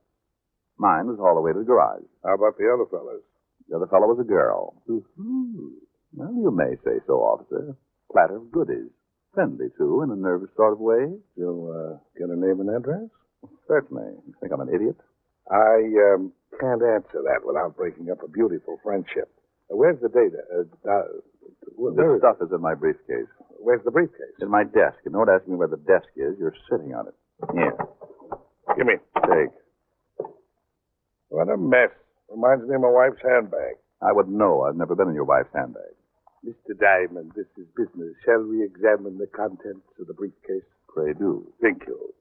Mine was hauled away to the garage. How about the other fellas? The other fellow was a girl. Well, you may say so, officer. Platter of goodies. Friendly, too, in a nervous sort of way. You'll get a name and address? Certainly. You think I'm an idiot? I can't answer that without breaking up a beautiful friendship. Where's the data? The stuff is in my briefcase. Where's the briefcase? In my desk. And don't ask me where the desk is. You're sitting on it. Here. Give me. Take. What a mess. Reminds me of my wife's handbag. I wouldn't know. I've never been in your wife's handbag. Mr. Diamond, this is business. Shall we examine the contents of the briefcase? Pray do. Thank you.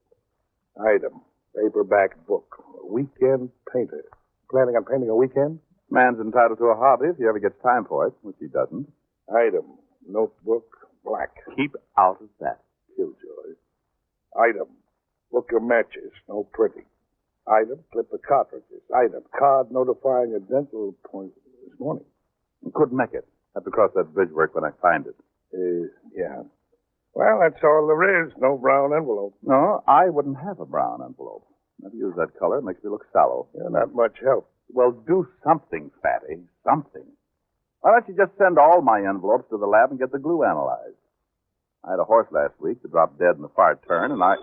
Item. Paperback book. Weekend painter. Planning on painting a weekend? Man's entitled to a hobby if he ever gets time for it, which he doesn't. Item. Notebook. Black. Keep out of that. Killjoy. Item. Book of matches. No pretty. Item. Clip of cartridges. Item. Card notifying a dental appointment this morning. Couldn't make it. Have to cross that bridge work when I find it. Yeah. Well, that's all there is. No brown envelope. No, I wouldn't have a brown envelope. Never use that color. It makes me look sallow. You're not much help. Well, do something, Fatty. Something. Why don't you just send all my envelopes to the lab and get the glue analyzed? I had a horse last week that dropped dead in the far turn, and I...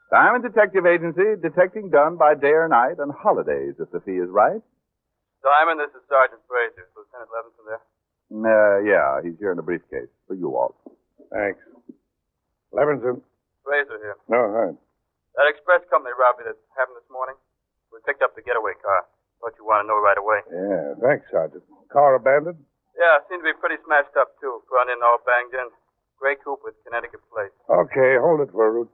Diamond Detective Agency, detecting done by day or night and holidays, if the fee is right. Diamond, this is Sergeant Fraser. Is Lieutenant Levinson there? Yeah, he's here in a briefcase. For you, Walt. Thanks. Levinson. Fraser here. No, hi. That express company robbery that happened this morning, we picked up the getaway car. Thought you want to know right away. Yeah, thanks, Sergeant. Car abandoned? Yeah, seemed to be pretty smashed up, too. Front end all banged in. Gray coupe with Connecticut plates. Okay, hold it for a route.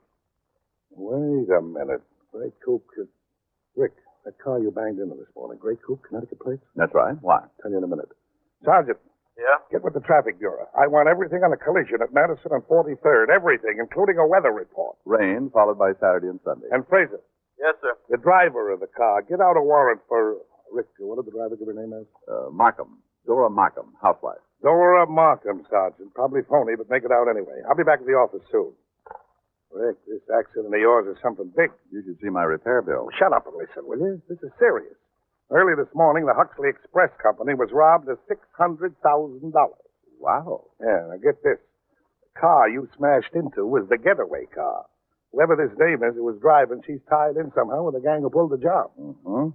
Wait a minute. Gray coupe could... Rick, that car you banged into this morning, gray coupe, Connecticut plates? That's right. Why? Tell you in a minute. Sergeant. Yeah? Get with the traffic bureau. I want everything on the collision at Madison and 43rd. Everything, including a weather report. Rain, followed by Saturday and Sunday. And Fraser. Yes, sir. The driver of the car. Get out a warrant for... Rick, what did the driver give her name as? Markham. Dora Markham, housewife. Dora Markham, Sergeant. Probably phony, but make it out anyway. I'll be back at the office soon. Rick, this accident of yours is something big. You should see my repair bill. Shut up and listen, will you? This is serious. Early this morning, the Huxley Express Company was robbed of $600,000. Wow. Yeah, now get this. The car you smashed into was the getaway car. Whoever this dame is who was driving, she's tied in somehow with the gang who pulled the job. Mm-hmm.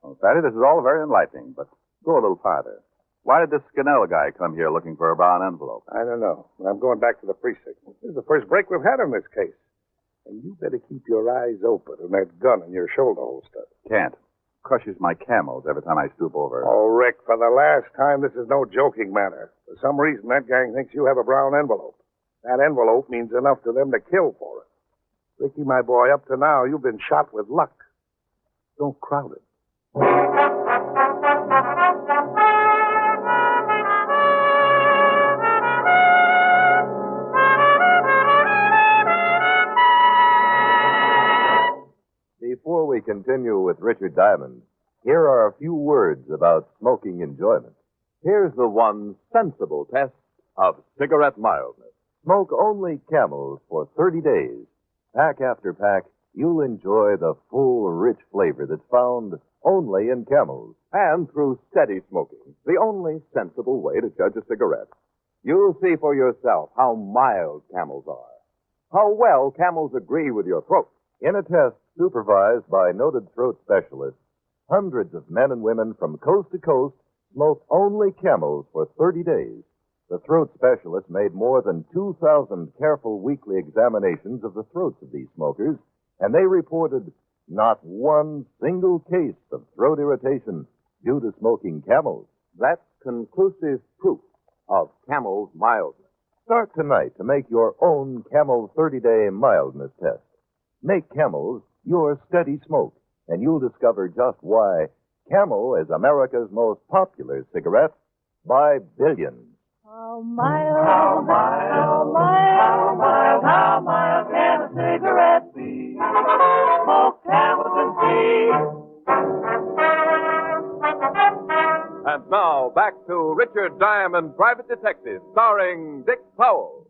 Well, Fatty, this is all very enlightening, but go a little farther. Why did this Scannell guy come here looking for a brown envelope? I don't know. I'm going back to the precinct. This is the first break we've had on this case. And you better keep your eyes open and that gun in your shoulder holster. Can't. Crushes my camos every time I stoop over. Oh, Rick, for the last time, this is no joking matter. For some reason, that gang thinks you have a brown envelope. That envelope means enough to them to kill for it. Ricky, my boy, up to now, you've been shot with luck. Don't crowd it. Before we continue with Richard Diamond, here are a few words about smoking enjoyment. Here's the one sensible test of cigarette mildness. Smoke only Camels for 30 days. Pack after pack, you'll enjoy the full, rich flavor that's found only in Camels. And through steady smoking, the only sensible way to judge a cigarette. You'll see for yourself how mild Camels are, how well Camels agree with your throat. In a test supervised by noted throat specialists, hundreds of men and women from coast to coast smoked only Camels for 30 days. The throat specialists made more than 2,000 careful weekly examinations of the throats of these smokers, and they reported not one single case of throat irritation due to smoking Camels. That's conclusive proof of Camel's mildness. Start tonight to make your own Camel 30-day mildness test. Make Camels your steady smoke, and you'll discover just why Camel is America's most popular cigarette by billions. How mild, how mild, how mild, mild, how mild can a cigarette be? Smoke Camels and see. And now, back to Richard Diamond, Private Detective, starring Dick Powell.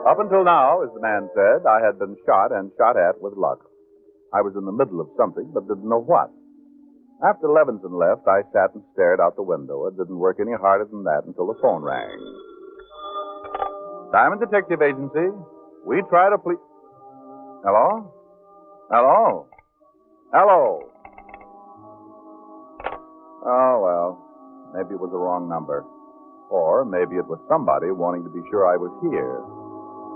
Up until now, as the man said, I had been shot and shot at with luck. I was in the middle of something, but didn't know what. After Levinson left, I sat and stared out the window. It didn't work any harder than that until the phone rang. Diamond Detective Agency. We try to please... Hello? Hello? Hello? Oh, well, maybe it was the wrong number. Or maybe it was somebody wanting to be sure I was here.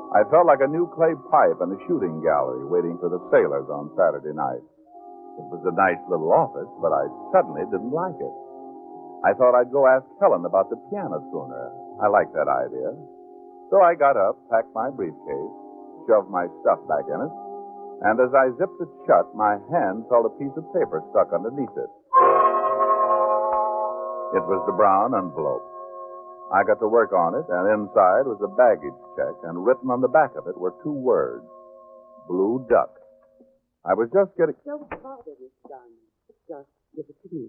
I felt like a new clay pipe in a shooting gallery waiting for the sailors on Saturday night. It was a nice little office, but I suddenly didn't like it. I thought I'd go ask Helen about the piano sooner. I liked that idea. So I got up, packed my briefcase, shoved my stuff back in it, and as I zipped it shut, my hand felt a piece of paper stuck underneath it. It was the brown envelope. I got to work on it, and inside was a baggage check, and written on the back of it were 2 words, Blue Duck. I was just getting... Don't bother, Miss Diamond. Just give it to me.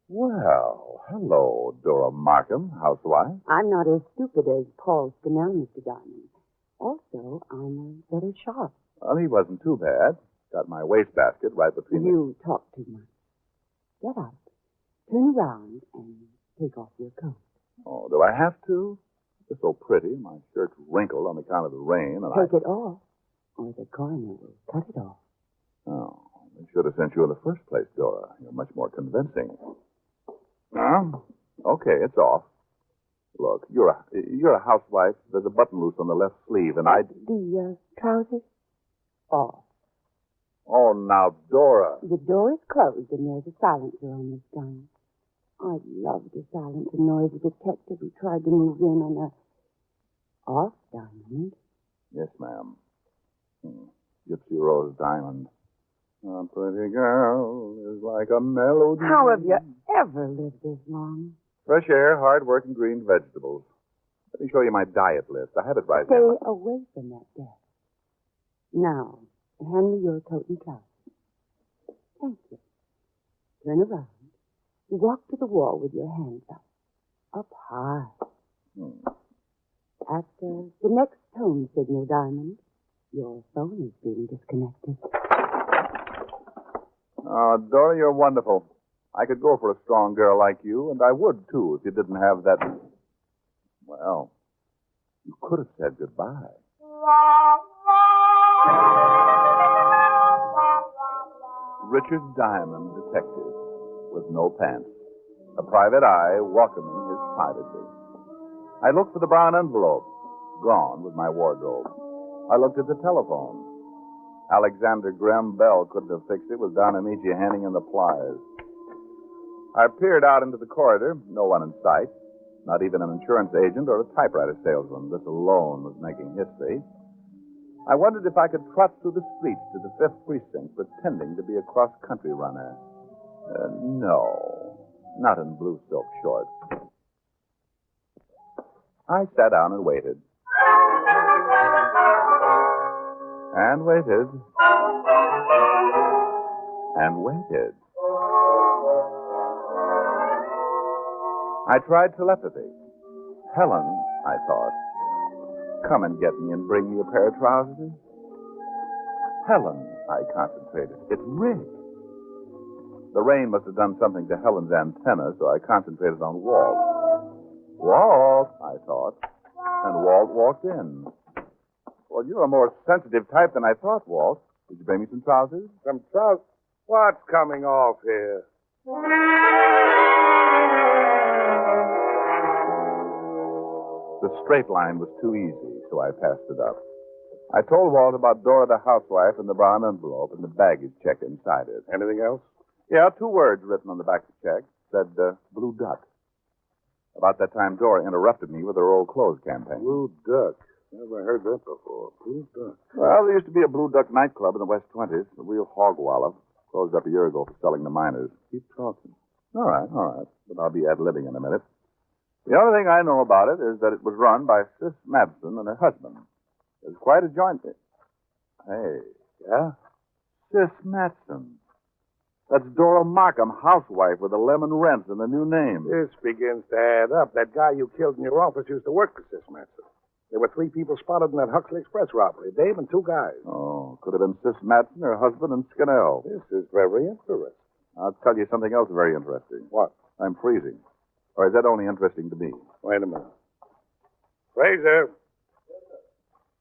Well, hello, Dora Markham, housewife. I'm not as stupid as Paul Scannell, Mr. Diamond. Also, I'm a better shot. Well, he wasn't too bad. Got my wastebasket right between You talk too much. Get up, turn around, and take off your coat. Oh, do I have to? It's so pretty. My shirt's wrinkled on account of the rain, and Take it off, or the coroner will cut it off. Oh, I should have sent you in the first place, Dora. You're much more convincing. Okay, it's off. Look, you're a housewife. There's a button loose on the left sleeve, and The trousers? Off. Oh, now, Dora. The door is closed, and there's a silencer on this gun. I'd love to silence a noisy detective who tried to move in on a off diamond. Yes, ma'am. Gypsy Rose Diamond. A pretty girl is like a melody. How have you ever lived this long? Fresh air, hard work, and green vegetables. Let me show you my diet list. I have it right Stay now. away from that desk. Now, hand me your coat and trousers. Thank you. Turn around. Walk to the wall with your hands up. Up high. At the next tone signal, Diamond, your phone is being disconnected. Oh, Dora, you're wonderful. I could go for a strong girl like you, and I would, too, if you didn't have that... Well, you could have said goodbye. Richard Diamond, detective, with no pants. A private eye welcoming his privacy. I looked for the brown envelope. Gone with my wardrobe. I looked at the telephone. Alexander Graham Bell couldn't have fixed it with Don Amici handing in the pliers. I peered out into the corridor. No one in sight. Not even an insurance agent or a typewriter salesman. This alone was making history. I wondered if I could trot through the streets to the 5th Precinct pretending to be a cross-country runner. No. Not in blue silk shorts. I sat down and waited. And waited. And waited. I tried telepathy. Helen, I thought, come and get me and bring me a pair of trousers. Helen, I concentrated. It's rigged. The rain must have done something to Helen's antenna, so I concentrated on Walt. Walt, I thought. And Walt walked in. Well, you're a more sensitive type than I thought, Walt. Did you bring me some trousers? Some trousers? What's coming off here? The straight line was too easy, so I passed it up. I told Walt about Dora the housewife and the brown envelope and the baggage check inside it. Anything else? Yeah, 2 words written on the back of the check. Said, Blue Duck. About that time, Dora interrupted me with her old clothes campaign. Blue Duck. Never heard that before. Blue Duck. Well, there used to be a Blue Duck nightclub in the West 20s, a real hog wallow. Closed up a year ago for selling to minors. Keep talking. All right. But I'll be ad-libbing in a minute. The only thing I know about it is that it was run by Sis Madsen and her husband. It was quite a joint. Hey, yeah? Sis Madsen. That's Dora Markham, housewife with a lemon rent and a new name. This begins to add up. That guy you killed in your office used to work for Sis Madsen. There were 3 people spotted in that Huxley Express robbery. Dave and 2 guys. Oh, could have been Sis Madsen, her husband, and Skinnell. This is very interesting. I'll tell you something else very interesting. What? I'm freezing. Or is that only interesting to me? Wait a minute. Fraser.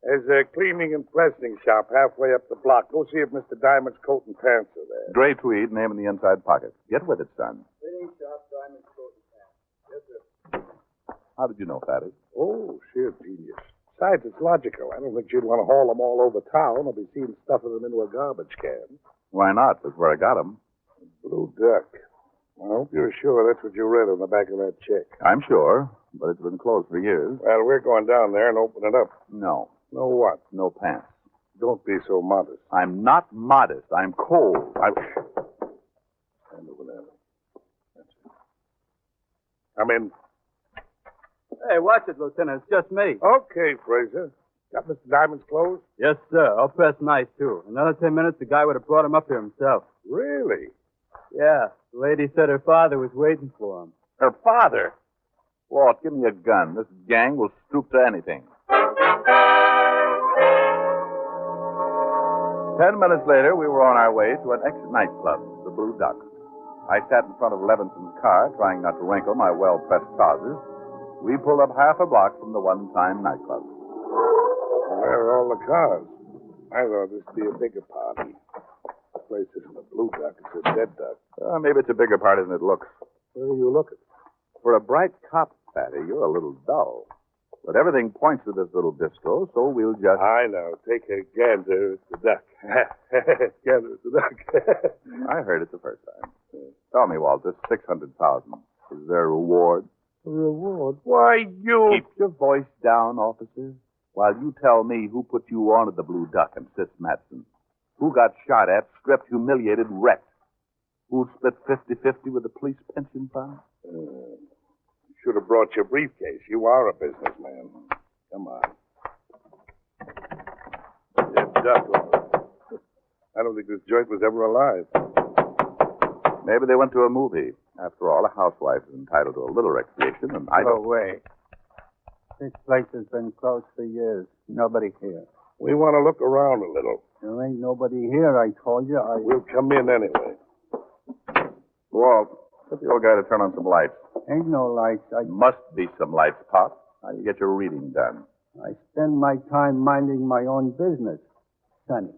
There's a cleaning and pressing shop halfway up the block. Go see if Mr. Diamond's coat and pants are there. Gray tweed, name in the inside pocket. Get with it, son. Cleaning shop, Diamond's coat and pants. Yes, sir. How did you know, Fatty? Oh, sheer genius. Besides, it's logical. I don't think you'd want to haul them all over town or be seen stuffing them into a garbage can. Why not? That's where I got them. Blue Duck. I hope you're sure that's what you read on the back of that check. I'm sure, but it's been closed for years. Well, we're going down there and open it up. No. No what? No pants. Don't be so modest. I'm not modest. I'm cold. Stand over there. That's it. Come in. Hey, watch it, Lieutenant. It's just me. Okay, Fraser. Got Mr. Diamond's clothes? Yes, sir. I'll press nice, too. Another 10 minutes, the guy would have brought him up here himself. Really? Yeah. The lady said her father was waiting for him. Her father? Walt, give me a gun. This gang will stoop to anything. 10 minutes later, we were on our way to an ex-nightclub, the Blue Duck. I sat in front of Levinson's car, trying not to wrinkle my well-pressed trousers. We pulled up half a block from the one-time nightclub. Where are all the cars? I thought this'd be a bigger party. The place isn't a Blue Duck, it's a dead duck. Maybe it's a bigger party than it looks. Where are you looking? For a bright cop, Fatty, you're a little dull. But everything points to this little bistro, so we'll just... I know. Take a gander at the duck. Gander at the duck. I heard it the first time. Tell me, Walt, this $600,000, is there a reward? A reward? Why, you... Keep your voice down, officer, while you tell me who put you on at the Blue Duck and Sis Matson. Who got shot at, stripped, humiliated, wrecked? Who split 50-50 with the police pension fund? Should have brought your briefcase. You are a businessman. Come on. Dead duck. I don't think this joint was ever alive. Maybe they went to a movie. After all, a housewife is entitled to a little recreation, and I Go don't... away. This place has been closed for years. Nobody here. We want to look around a little. There ain't nobody here, I told you. We'll come in anyway. Walt, get the old guy to turn on some lights. Ain't no lights. Must be some lights, Pop. How do you get your reading done? I spend my time minding my own business, Sonny.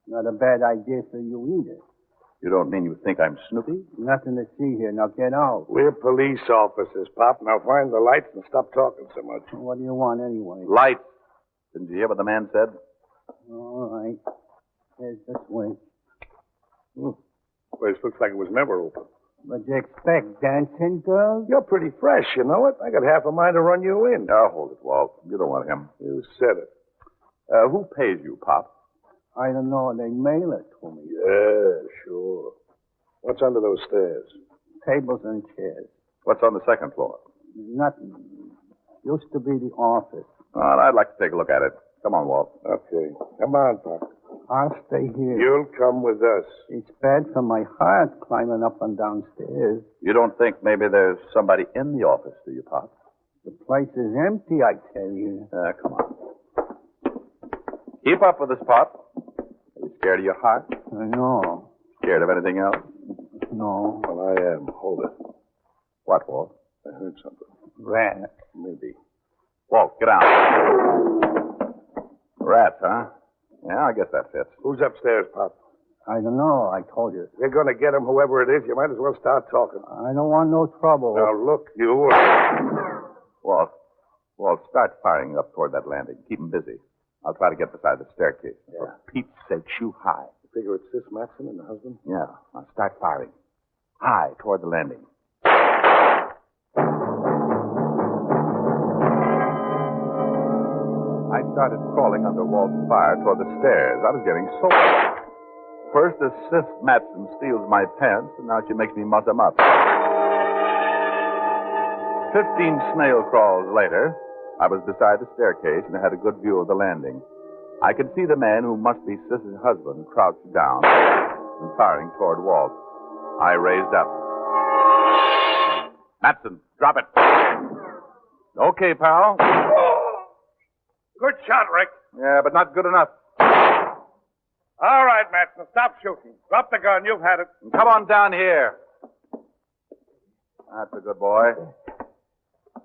Not a bad idea for you either. You don't mean you think I'm Snoopy? Nothing to see here. Now get out. We're police officers, Pop. Now find the lights and stop talking so much. What do you want anyway? Lights. Didn't you hear what the man said? All right. Here's this way. Place looks like it was never open. What'd you expect, dancing girls? You're pretty fresh, you know it. I got half a mind to run you in. Now, hold it, Walt. You don't want him. You said it. Who pays you, Pop? I don't know. They mail it to me. Yeah, sure. What's under those stairs? Tables and chairs. What's on the second floor? Nothing. Used to be the office. Well, I'd like to take a look at it. Come on, Walt. Okay. Come on, Pop. I'll stay here. You'll come with us. It's bad for my heart climbing up and down stairs. You don't think maybe there's somebody in the office, do you, Pop? The place is empty, I tell you. Come on. Keep up with us, Pop. Are you scared of your heart? No. Scared of anything else? No. Well, I am. Hold it. What, Walt? I heard something. Rat. Maybe. Walt, get down. Rats, huh? Yeah, I guess that fits. Who's upstairs, Pop? I don't know. I told you. If you're going to get him, whoever it is, you might as well start talking. I don't want no trouble. Now, look, you... Walt, start firing up toward that landing. Keep him busy. I'll try to get beside the staircase. Yeah. For Pete's sake, shoot high. You figure it's Sis Matson and the husband? Yeah. Now start firing. High toward the landing. I started crawling under Walt's fire toward the stairs. I was getting sore. First, this Sis Matson steals my pants, and now she makes me muss them up. 15 snail crawls later, I was beside the staircase and had a good view of the landing. I could see the man who must be Sis's husband crouched down and firing toward Walt. I raised up. Matson, drop it. Okay, pal. Good shot, Rick. Yeah, but not good enough. All right, Matson, stop shooting. Drop the gun. You've had it. Come on down here. That's a good boy.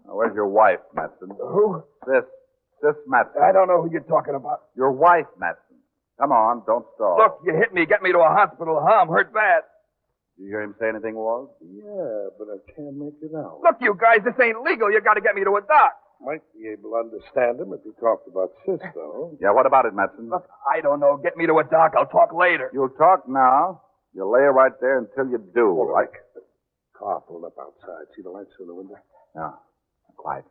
Now, where's your wife, Matson? Who? Sis Matson. I don't know who you're talking about. Your wife, Matson. Come on, don't stall. Look, you hit me. Get me to a hospital. I'm hurt bad. Did you hear him say anything, Walt? Yeah, but I can't make it out. Look, you guys, this ain't legal. You got to get me to a doc. Might be able to understand him if he talked about Sis, though. Yeah, what about it, Matson? Look, I don't know. Get me to a doc. I'll talk later. You'll talk now. You'll lay right there until you do. All right. Car pulled up outside. See the lights through the window? Yeah. Quiet.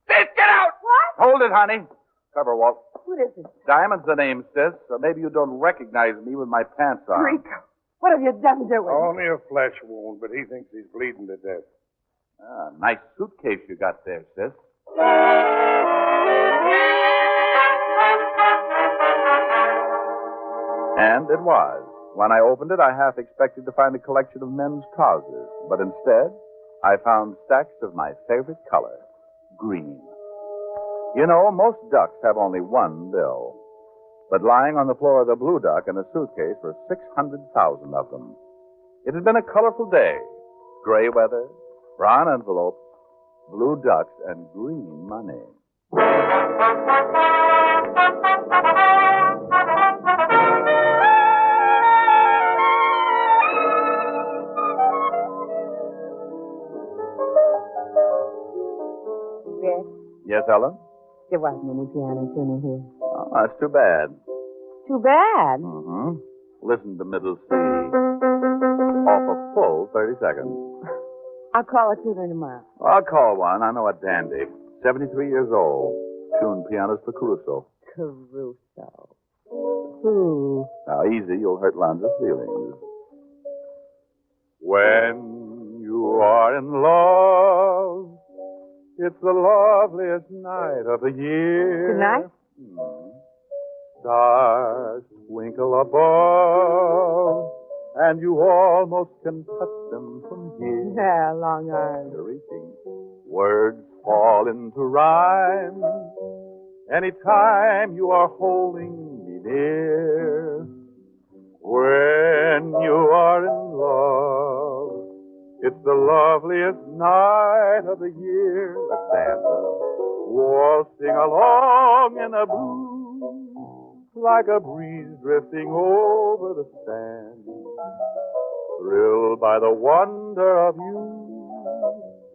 Sis, get out! What? Hold it, honey. Cover, Walt. What is it? Diamond's the name, Sis, so maybe you don't recognize me with my pants on. Rico, what have you done to him? Only a flesh wound, but he thinks he's bleeding to death. Ah, nice suitcase you got there, Sis. And it was. When I opened it, I half expected to find a collection of men's trousers, but instead, I found stacks of my favorite color, green. You know, most ducks have only one bill. But lying on the floor of the Blue Duck in a suitcase were 600,000 of them. It had been a colorful day. Gray weather, brown envelopes, blue ducks, and green money. Rick, Yes, Ellen? there wasn't any piano tuner here. Oh, that's too bad. Too bad. Mm-hmm. Listen to middle C. Off a full 30 seconds. I'll call a tuner tomorrow. I'll call one. I know a dandy. 73 years old. Tuned pianos for Caruso. Caruso. Who? Now, easy. You'll hurt Lanza's feelings. When you are in love, it's the loveliest night of the year. Tonight? Stars twinkle above, and you almost can touch them from here. Yeah, long arms. You're reaching. Words fall into rhyme anytime you are holding me near. When you are in love, it's the loveliest night of the year. Let's dance. Waltzing along in a blue, like a breeze drifting over the sand. Thrilled by the wonder of you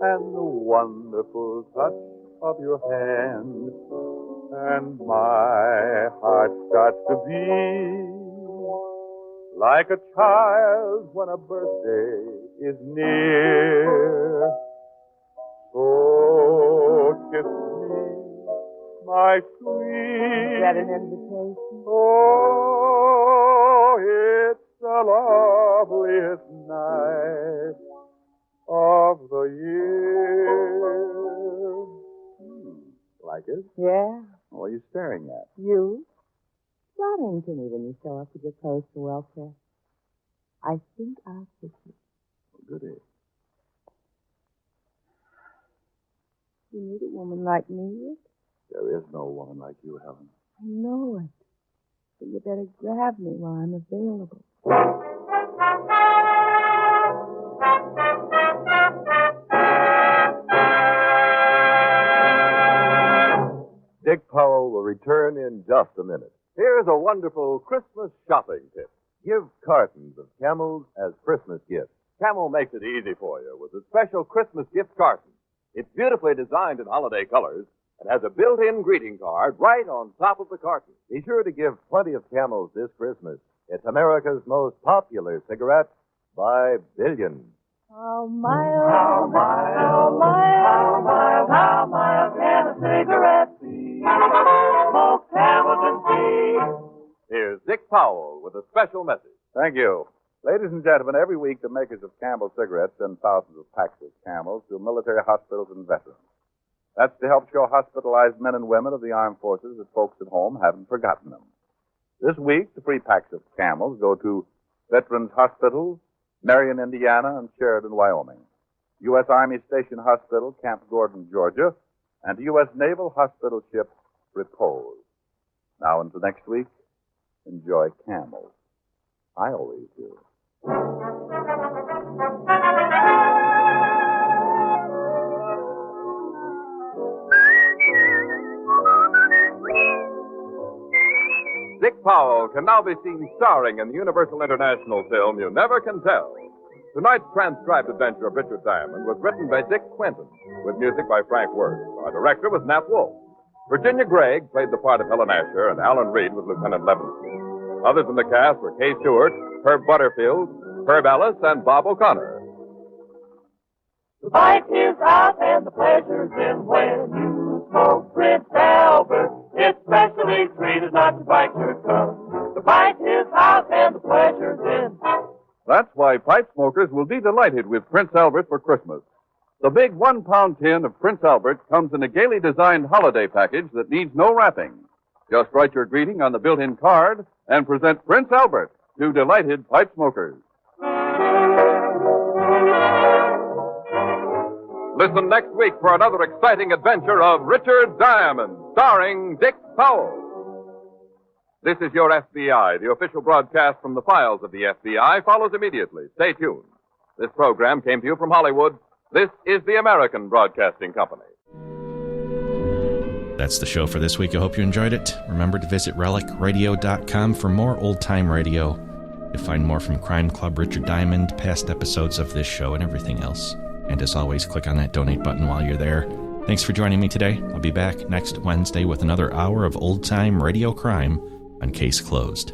and the wonderful touch of your hand. And my heart starts to beat like a child when a birthday is near. So kiss me, my sweet. Is that an invitation? Oh, it's the loveliest night of the year. Like it? Yeah. What are you staring at? You? Flattering to me when you show up with your clothes for welfare. I think I'll kiss you. Goody. You need a woman like me, Rick? There is no woman like you, Helen. I know it. But you better grab me while I'm available. Dick Powell will return in just a minute. Here's a wonderful Christmas shopping tip. Give cartons of Camels as Christmas gifts. Camel makes it easy for you with a special Christmas gift carton. It's beautifully designed in holiday colors and has a built-in greeting card right on top of the carton. Be sure to give plenty of Camels this Christmas. It's America's most popular cigarette by billions. How mild, how mild can a cigarette be? Smoke Hamilton tea. Here's Dick Powell with a special message. Thank you. Ladies and gentlemen, every week the makers of Camel cigarettes send thousands of packs of Camels to military hospitals and veterans. That's to help show hospitalized men and women of the armed forces that folks at home haven't forgotten them. This week, the free packs of Camels go to Veterans Hospitals, Marion, Indiana, and Sheridan, Wyoming, U.S. Army Station Hospital, Camp Gordon, Georgia, and U.S. Naval Hospital ship Repose. Now until next week, enjoy Camels. I always do. Dick Powell can now be seen starring in the Universal International film You Never Can Tell. Tonight's transcribed adventure of Richard Diamond was written by Dick Quentin, with music by Frank Worth. Our director was Nat Wolf. Virginia Gregg played the part of Helen Asher, and Alan Reed was Lieutenant Levinson. Others in the cast were Kay Stewart, Herb Butterfield, Herb Ellis, and Bob O'Connor. The bite is out and the pleasure's in when you smoke Prince Albert. It's specially treated not to bite your tongue. The bite is out and the pleasure's in. That's why pipe smokers will be delighted with Prince Albert for Christmas. The big 1-pound tin of Prince Albert comes in a gaily designed holiday package that needs no wrapping. Just write your greeting on the built-in card and present Prince Albert to delighted pipe smokers. Listen next week for another exciting adventure of Richard Diamond. starring Dick Powell. This is Your FBI. The official broadcast from the files of the FBI follows immediately. Stay tuned. This program came to you from Hollywood. This is the American Broadcasting Company. That's the show for this week. I hope you enjoyed it. Remember to visit relicradio.com for more old-time radio. You'll find more from Crime Club, Richard Diamond, past episodes of this show, and everything else. And as always, click on that donate button while you're there. Thanks for joining me today. I'll be back next Wednesday with another hour of old-time radio crime on Case Closed.